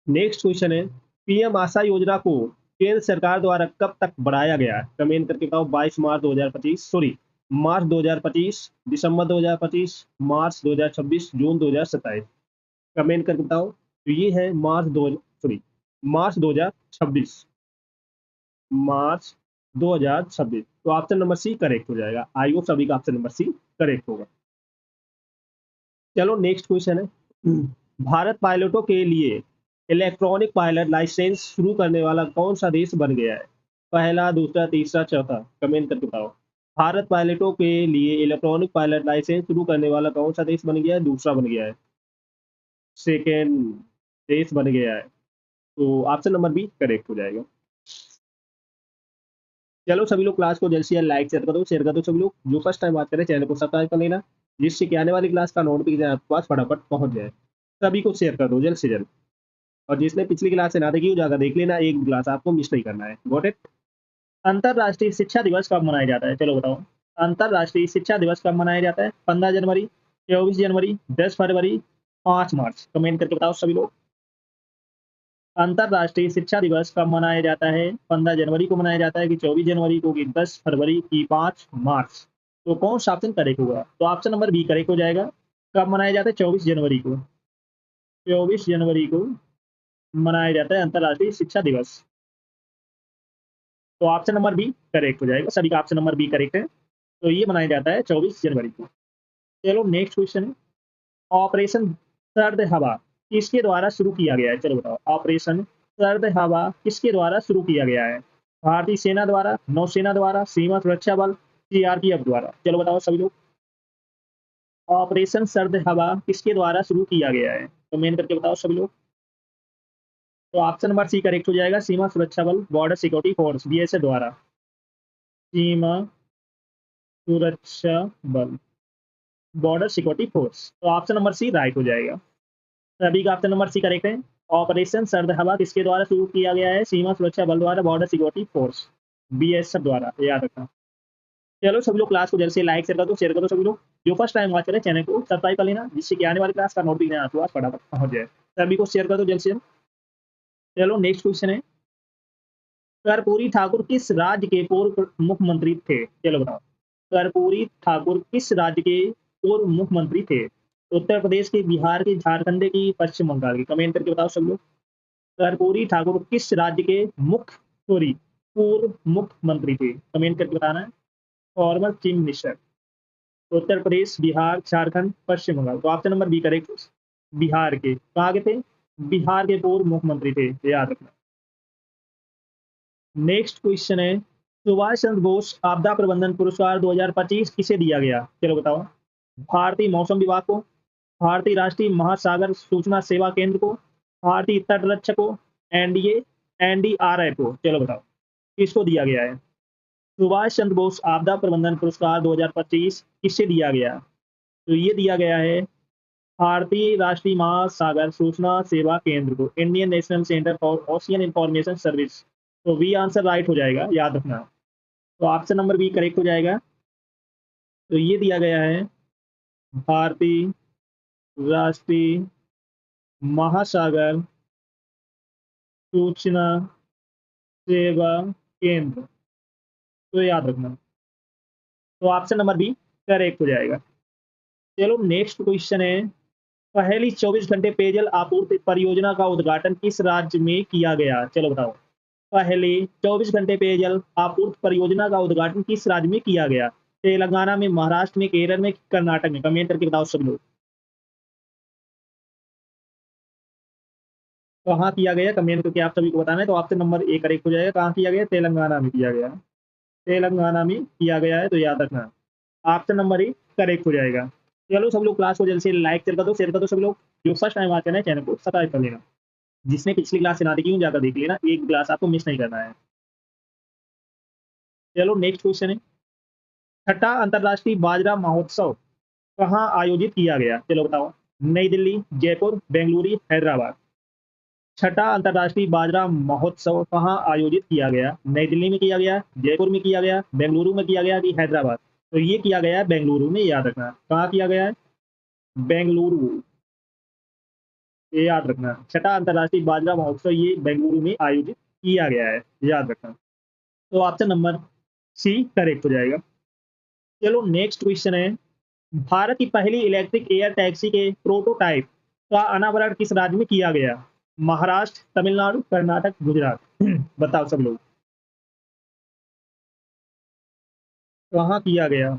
नेक्स्ट क्वेश्चन है, पीएम आशा योजना को केंद्र सरकार द्वारा कब तक बढ़ाया गया है? कमेंट करके बताओ। 22 मार्च 2025, सॉरी मार्च 2025, दिसंबर 2025, मार्च 2026, जून 2027? कमेंट करके बताओ। तो ये है मार्च 2026। मार्च 2026। तो ऑप्शन नंबर सी करेक्ट हो जाएगा। आई होप सभी का ऑप्शन नंबर सी करेक्ट होगा। चलो नेक्स्ट क्वेश्चन है, भारत पायलटों के लिए इलेक्ट्रॉनिक पायलट लाइसेंस शुरू करने वाला कौन सा देश बन गया है? पहला, दूसरा, तीसरा, चौथा? कमेंट करके बताओ। भारत पायलटों के लिए इलेक्ट्रॉनिक पायलट लाइसेंस शुरू करने वाला कौन सा देश बन गया है? दूसरा बन गया है, सेकेंड देश बन गया है। तो ऑप्शन नंबर बी करेक्ट हो जाएगा। चलो सभी लोग क्लास को जल्द से जल्द लाइक शेयर कर दो सभी लोग। जो फर्स्ट टाइम बात करें चैनल को सब्सक्राइब कर लेना, जिससे कि आने वाली क्लास का नोटिफिकेशन आपके पास फटाफट पहुंच जाए। सभी को शेयर कर दो जल्द से जल्द। और जिसने पिछली क्लास से ना देखी हो जाकर देख लेना, एक क्लास आपको मिस नहीं करना है। Got it. अंतरराष्ट्रीय शिक्षा दिवस कब मनाया जाता है? चलो बताओ। अंतरराष्ट्रीय शिक्षा दिवस कब मनाया जाता है? 15 जनवरी, 24 जनवरी, 10 फरवरी, 5 मार्च? कमेंट करके बताओ सभी लोग। अंतरराष्ट्रीय शिक्षा दिवस कब मनाया जाता है? 15 जनवरी को मनाया जाता है कि 24 जनवरी को कि 10 फरवरी की 5 मार्च? तो कौन सा ऑप्शन करेक्ट होगा? तो ऑप्शन नंबर बी करेक्ट हो जाएगा। कब मनाया जाता है? 24 जनवरी को। 24 जनवरी को मनाया जाता है अंतरराष्ट्रीय शिक्षा दिवस। तो ऑप्शन नंबर बी करेक्ट हो जाएगा। सभी का ऑप्शन नंबर बी करेक्ट है। तो ये मनाया जाता है 24 जनवरी को। चलो नेक्स्ट क्वेश्चन है, ऑपरेशन सर्द हवा किसके द्वारा शुरू किया गया है? चलो बताओ। ऑपरेशन सर्द हवा किसके द्वारा शुरू किया गया है? भारतीय सेना द्वारा, नौसेना द्वारा, सीमा सुरक्षा बल, सीआरपीएफ द्वारा? चलो बताओ सभी लोग। ऑपरेशन सर्द हवा किसके द्वारा शुरू किया गया है? कमेंट करके बताओ सभी लोग। तो ऑप्शन नंबर सी करेक्ट हो जाएगा। सीमा सुरक्षा बल, बॉर्डर सिक्योरिटी फोर्स, बीएसएफ द्वारा। सीमा सुरक्षा बल, बॉर्डर सिक्योरिटी फोर्स। तो ऑप्शन नंबर सी राइट हो जाएगा। सभी का ऑप्शन नंबर सी करेक्ट है। ऑपरेशन सर्द हवा किसके द्वारा शुरू किया गया है? सीमा सुरक्षा बल द्वारा, बॉर्डर सिक्योरिटी फोर्स, बीएसएफ द्वारा। याद रखना। चलो सभी लोग क्लास को जल्द से लाइक शेयर कर दो सभी लोग। जो फर्स्ट टाइम वॉच करें चैनल को सब्सक्राइब कर लेना, जिससे कि आने वाली क्लास का नोटिफिकेशन आपके पास फटाफट पहुंच जाए। सभी को शेयर कर दो जल्द से जल्द। चलो नेक्स्ट क्वेश्चन है, कर्पूरी ठाकुर किस राज्य के पूर्व मुख्यमंत्री थे? चलो बताओ। कर्पूरी ठाकुर किस राज्य के पूर्व मुख्यमंत्री थे? उत्तर प्रदेश के, बिहार के, झारखंड की, पश्चिम बंगाल की? कमेंट करके बताओ सब लोग। कर्पूरी ठाकुर किस राज्य के पूर्व मुख्यमंत्री थे? कमेंट करके बताना है। Former chief minister. Uttar Pradesh, Bihar, Jharkhand, Paschim Bangal? तो option number B correct. Bihar के। कहाँ के थे? बिहार के पूर्व मुख्यमंत्री थे, याद रखना। नेक्स्ट क्वेश्चन है, सुभाष चंद्र बोस आपदा प्रबंधन पुरस्कार 2025 किसे दिया गया? चलो बताओ। भारतीय मौसम विभाग को, भारतीय राष्ट्रीय महासागर सूचना सेवा केंद्र को, भारतीय तट रक्षक को, एनडीए, एनडीआरएफ को? चलो बताओ किसको दिया गया है? सुभाष चंद्र बोस आपदा प्रबंधन पुरस्कार 2025 किससे दिया गया? तो ये दिया गया है भारतीय राष्ट्रीय महासागर सूचना सेवा केंद्र को, Indian national centre for ocean information service. तो बी आंसर राइट हो जाएगा, याद रखना। तो ऑप्शन नंबर बी करेक्ट हो जाएगा। तो ये दिया गया है भारतीय राष्ट्रीय महासागर सूचना सेवा केंद्र। तो याद रखना। तो ऑप्शन नंबर बी करेक्ट हो जाएगा। चलो नेक्स्ट क्वेश्चन है, पहली 24 घंटे पेयजल आपूर्ति परियोजना का उद्घाटन किस राज्य में किया गया? चलो बताओ। पहले 24 घंटे पेयजल आपूर्ति परियोजना का उद्घाटन किस राज्य में किया गया? तेलंगाना में, महाराष्ट्र में, केरल में, कर्नाटक में? कमेंट करके बताओ सब लोग। कहाँ किया गया कमेंट करके आप सभी को बताना है। तो ऑप्शन नंबर ए करेक्ट हो जाएगा। कहाँ किया गया? तेलंगाना में किया गया। तेलंगाना में किया गया है, तो याद रखना। ऑप्शन नंबर ए करेक्ट हो जाएगा। चलो सब लोग क्लास को जल्दी से लाइक शेयर कर दो सब लोग। जो फर्स्ट टाइम आते हैं चैनल को सब्सक्राइब कर लेना। जिसने पिछली क्लास से ना देखी हूँ जाकर देख लेना, एक क्लास आपको मिस नहीं करना है। चलो नेक्स्ट क्वेश्चन है, छठा अंतरराष्ट्रीय बाजरा महोत्सव कहाँ आयोजित किया गया? चलो बताओ। नई दिल्ली, जयपुर, बेंगलुरु, हैदराबाद। छठा अंतरराष्ट्रीय बाजरा महोत्सव कहाँ आयोजित किया गया? नई दिल्ली में किया गया, जयपुर में किया गया, बेंगलुरु में किया गया कि हैदराबाद? तो ये किया गया है बेंगलुरु में, याद रखना। कहाँ किया गया है? बेंगलुरु। ये याद रखना, छठा अंतरराष्ट्रीय बाजरा महोत्सव ये बेंगलुरु में आयोजित किया गया है, याद रखना। तो ऑप्शन नंबर सी करेक्ट हो जाएगा। चलो नेक्स्ट क्वेश्चन है, भारत की पहली इलेक्ट्रिक एयर टैक्सी के प्रोटोटाइप का अनावरण किस राज्य में किया गया? महाराष्ट्र, तमिलनाडु, कर्नाटक, गुजरात। बताओ सब लोग, कहाँ किया गया?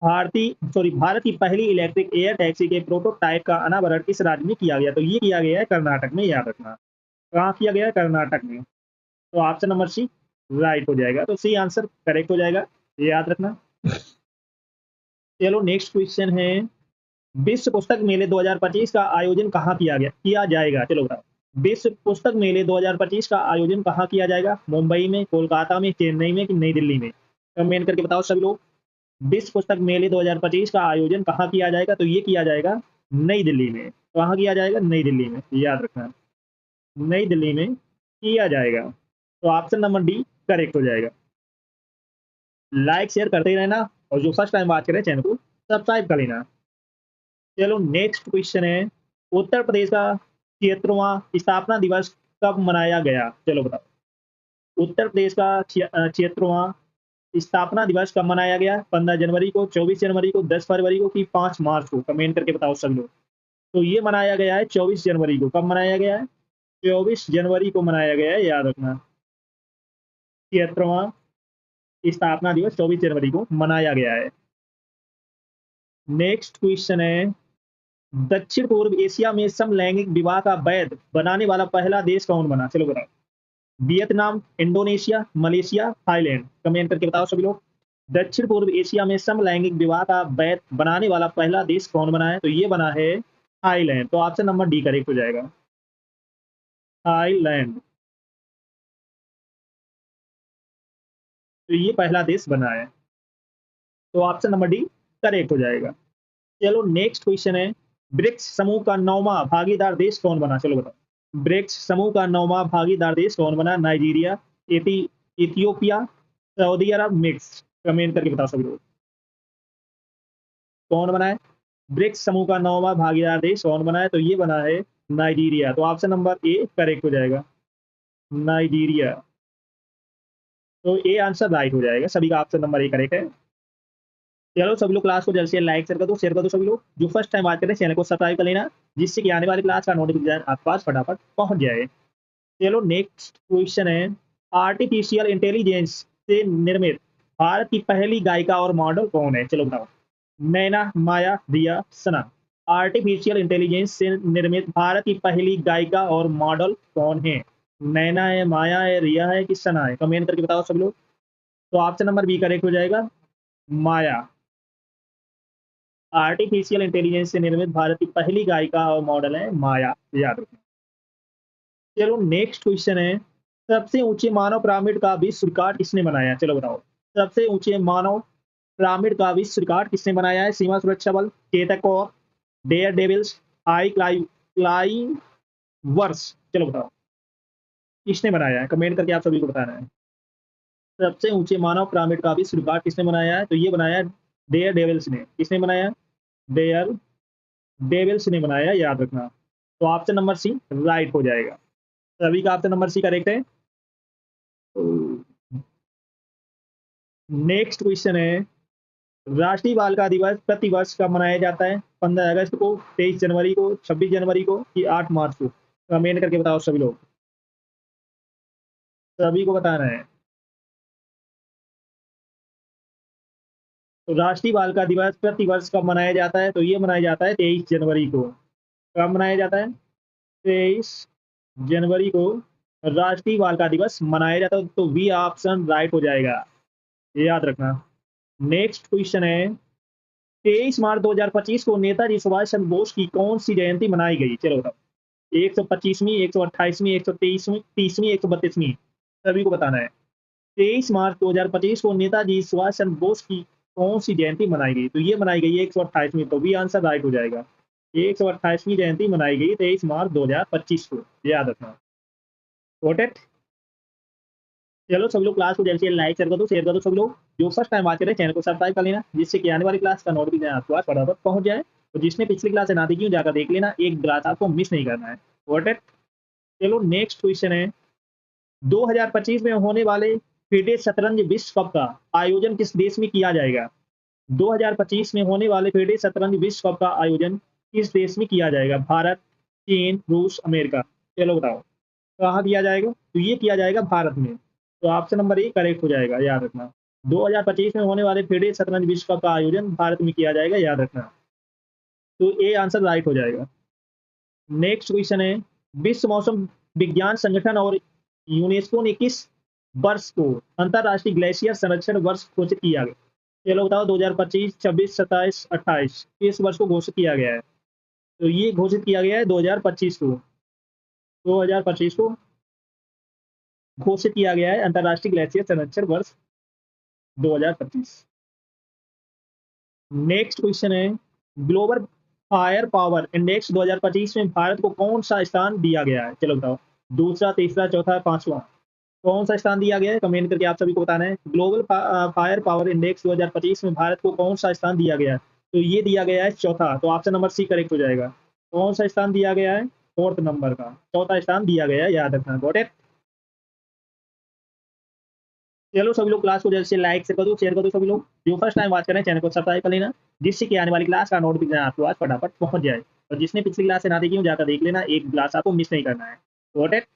भारत की पहली इलेक्ट्रिक एयर टैक्सी के प्रोटोटाइप का अनावरण किस राज्य में किया गया? तो ये किया गया है कर्नाटक में, याद रखना। कहाँ किया गया है? कर्नाटक में। तो ऑप्शन नंबर सी राइट हो जाएगा। तो सी आंसर करेक्ट हो जाएगा, ये याद रखना। चलो नेक्स्ट क्वेश्चन है, विश्व पुस्तक मेले 2025 का आयोजन कहाँ किया जाएगा? चलो बताओ। विश्व पुस्तक मेले 2025 का आयोजन कहाँ किया जाएगा? मुंबई में, कोलकाता में, चेन्नई में कि नई दिल्ली में? कमेंट करके बताओ सभी लोग। विश्व पुस्तक मेले 2025 का आयोजन कहाँ किया जाएगा? तो ये किया जाएगा नई दिल्ली में। कहाँ किया जाएगा? नई दिल्ली में, याद रखना। नई दिल्ली में किया जाएगा। तो ऑप्शन नंबर डी करेक्ट हो जाएगा। लाइक शेयर करते ही रहना, और जो फर्स्ट टाइम बात करें चैनल को सब्सक्राइब कर लेना। चलो नेक्स्ट क्वेश्चन है, उत्तर प्रदेश का 76वां स्थापना दिवस कब मनाया गया? चलो बताओ। उत्तर प्रदेश का 76वां स्थापना दिवस कब मनाया गया? 15 जनवरी को, 24 जनवरी को, 10 फरवरी को कि 5 मार्च को? कमेंट करके बताओ सभी लोग। तो ये मनाया गया है 24 जनवरी को। कब मनाया गया है? 24 जनवरी को मनाया गया है, याद रखना। 76वां स्थापना दिवस 24 जनवरी को मनाया गया है। नेक्स्ट क्वेश्चन है, दक्षिण पूर्व एशिया में समलैंगिक विवाह का वैध बनाने वाला पहला देश कौन बना? चलो बताओ। Vietnam, Indonesia, Malaysia, Thailand. Comment करके बताओ सभी लोग। दक्षिण पूर्व एशिया में समलैंगिक विवाह का वैध बनाने वाला पहला देश कौन बना है? तो ये बना है थाईलैंड। तो ऑप्शन नंबर डी करेक्ट हो जाएगा, थाईलैंड। तो ये पहला देश बना है, तो ऑप्शन नंबर डी करेक्ट हो जाएगा। चलो नेक्स्ट क्वेश्चन है, ब्रिक्स समूह का 9वां भागीदार देश कौन बना? चलो बताओ। ब्रिक्स समूह का 9वां भागीदार देश कौन बना? नाइजीरिया, इथियोपिया, सऊदी अरब, मिक्स। कमेंट करके बताओ सभी लोग, कौन बना है? ब्रिक्स समूह का 9वां भागीदार देश कौन बना है? तो ये बना है नाइजीरिया। तो ऑप्शन नंबर ए करेक्ट हो जाएगा, नाइजीरिया। तो ए आंसर राइट हो जाएगा, सभी का ऑप्शन नंबर ए करेक्ट है। चलो सभी लोग क्लास को जल्द से लाइक शेयर कर दो सभी लोग। जो फर्स्ट टाइम बात करें चैनल को सब्सक्राइब कर लेना, जिससे कि आने वाली क्लास का नोटिफिकेशन आपके पास फटाफट पहुंच जाए। चलो नेक्स्ट क्वेश्चन है, आर्टिफिशियल इंटेलिजेंस से निर्मित भारत की पहली गायिका और मॉडल कौन है? चलो बताओ। नैना, माया, रिया, सना। आर्टिफिशियल इंटेलिजेंस से निर्मित भारत की पहली गायिका और मॉडल कौन है? नैना है, माया है, रिया है कि सना है? कमेंट करके बताओ सब लोग। तो ऑप्शन नंबर बी करेक्ट हो जाएगा, माया। आर्टिफिशियल इंटेलिजेंस से निर्मित भारत की पहली गायिका और मॉडल है माया, याद रखना। चलो नेक्स्ट क्वेश्चन है, सबसे ऊंचे मानव पिरामिड का विश्व रिकॉर्ड किसने बनाया? चलो बताओ। सबसे ऊंचे मानव पिरामिड का विश्व रिकॉर्ड किसने बनाया है? सीमा सुरक्षा बल, चेतक कौर, डेयर डेविल्स, आई क्लाई वर्स। चलो बताओ, किसने बनाया है? कमेंट करके आप सभी को बताना है। सबसे ऊंचे मानव पिरामिड का विश्व रिकॉर्ड किसने बनाया है? तो ये बनाया है डेयर डेविल्स ने। किसने बनाया? डेयर डेविल्स ने बनाया, याद रखना। तो ऑप्शन नंबर सी राइट हो जाएगा, सभी का ऑप्शन नंबर सी करेक्ट है। नेक्स्ट क्वेश्चन है, राष्ट्रीय बालिका दिवस प्रति वर्ष कब मनाया जाता है? 15 अगस्त को, 23 जनवरी को, 26 जनवरी को कि 8 मार्च को? कमेंट करके बताओ सभी लोग, सभी को बताना है। तो राष्ट्रीय बालिका दिवस प्रति वर्ष कब मनाया जाता है? तो ये मनाया जाता है 23 जनवरी को। कब मनाया जाता है? 23 जनवरी को राष्ट्रीय बालिका दिवस मनाया जाता है, तो बी ऑप्शन राइट हो जाएगा, ये याद रखना। नेक्स्ट क्वेश्चन है 23 मार्च 2025 को नेताजी सुभाष चंद्र बोस की कौन सी जयंती मनाई गई? चलो बताओ, 125वीं, 128वीं, 123वीं, 30वीं, 132वीं, सभी को बताना है। 23 मार्च 2025 को नेताजी सुभाष चंद्र बोस की कौन सी जयंती मनाई गई? तो ये मनाई गई है 128वीं, तो भी आंसर राइट हो जाएगा। 128वीं जयंती मनाई गई 23 मार्च 2025 को, याद रखना। Got it? चलो सब लोग क्लास को जल्दी से लाइक शेयर कर दो सब लोग। जो फर्स्ट टाइम बात करें चैनल को सब्सक्राइब कर लेना, जिससे कि आने वाली क्लास का नोटिफिकेशन आपके पास फटाफट पहुंच जाए। तो जिसने पिछली क्लास से ना देखी हो जाकर देख लेना, एक क्लास आपको मिस नहीं करना है। Got it? चलो नेक्स्ट क्वेश्चन है 2025 में होने वाले फिडे शतरंज विश्व कप का आयोजन किस देश में किया जाएगा? 2025 में होने वाले फिडे शतरंज विश्व कप का आयोजन किस देश में किया जाएगा? भारत, चीन, रूस, अमेरिका। चलो बताओ कहाँ किया जाएगा? तो ये किया जाएगा भारत में, तो ऑप्शन नंबर ए करेक्ट हो जाएगा, याद रखना। 2025 में होने वाले फिडे शतरंज विश्व कप का आयोजन भारत में किया जाएगा, याद रखना। तो ए आंसर राइट हो जाएगा। नेक्स्ट क्वेश्चन है विश्व मौसम विज्ञान संगठन और यूनेस्को ने किस वर्ष को अंतरराष्ट्रीय ग्लेशियर संरक्षण वर्ष घोषित किया गया? चलो बताओ 2025, 26, 27, 28 किस वर्ष को घोषित किया गया है? तो ये घोषित किया गया है 2025 को। 2025 को घोषित किया गया है अंतरराष्ट्रीय ग्लेशियर संरक्षण वर्ष 2025। नेक्स्ट क्वेश्चन है ग्लोबल फायर पावर इंडेक्स 2025 में भारत को कौन सा स्थान दिया गया है? चलो बताओ, दूसरा, तीसरा, चौथा, पांचवा, कौन सा स्थान दिया गया है? कमेंट करके आप सभी को बताना है। ग्लोबल फायर पावर इंडेक्स 2025 में भारत को कौन सा स्थान दिया गया है? तो ये दिया गया है चौथा, तो ऑप्शन नंबर सी करेक्ट हो जाएगा। कौन सा स्थान दिया गया है? फोर्थ नंबर का, चौथा स्थान दिया गया है, याद रखना। Got it? चलो सभी लोग क्लास को जल्द से लाइक से कर दो, शेयर कर दो सभी लोग। जो फर्स्ट टाइम बात करें चैनल को सब्सक्राइब कर लेना, जिससे कि आने वाली क्लास का नोटिफिकेशन आपके पास फटाफट पहुंच जाए। और जिसने पिछली क्लास से ना देखी हो जाकर देख लेना, एक क्लास आपको मिस नहीं करना है। Got it?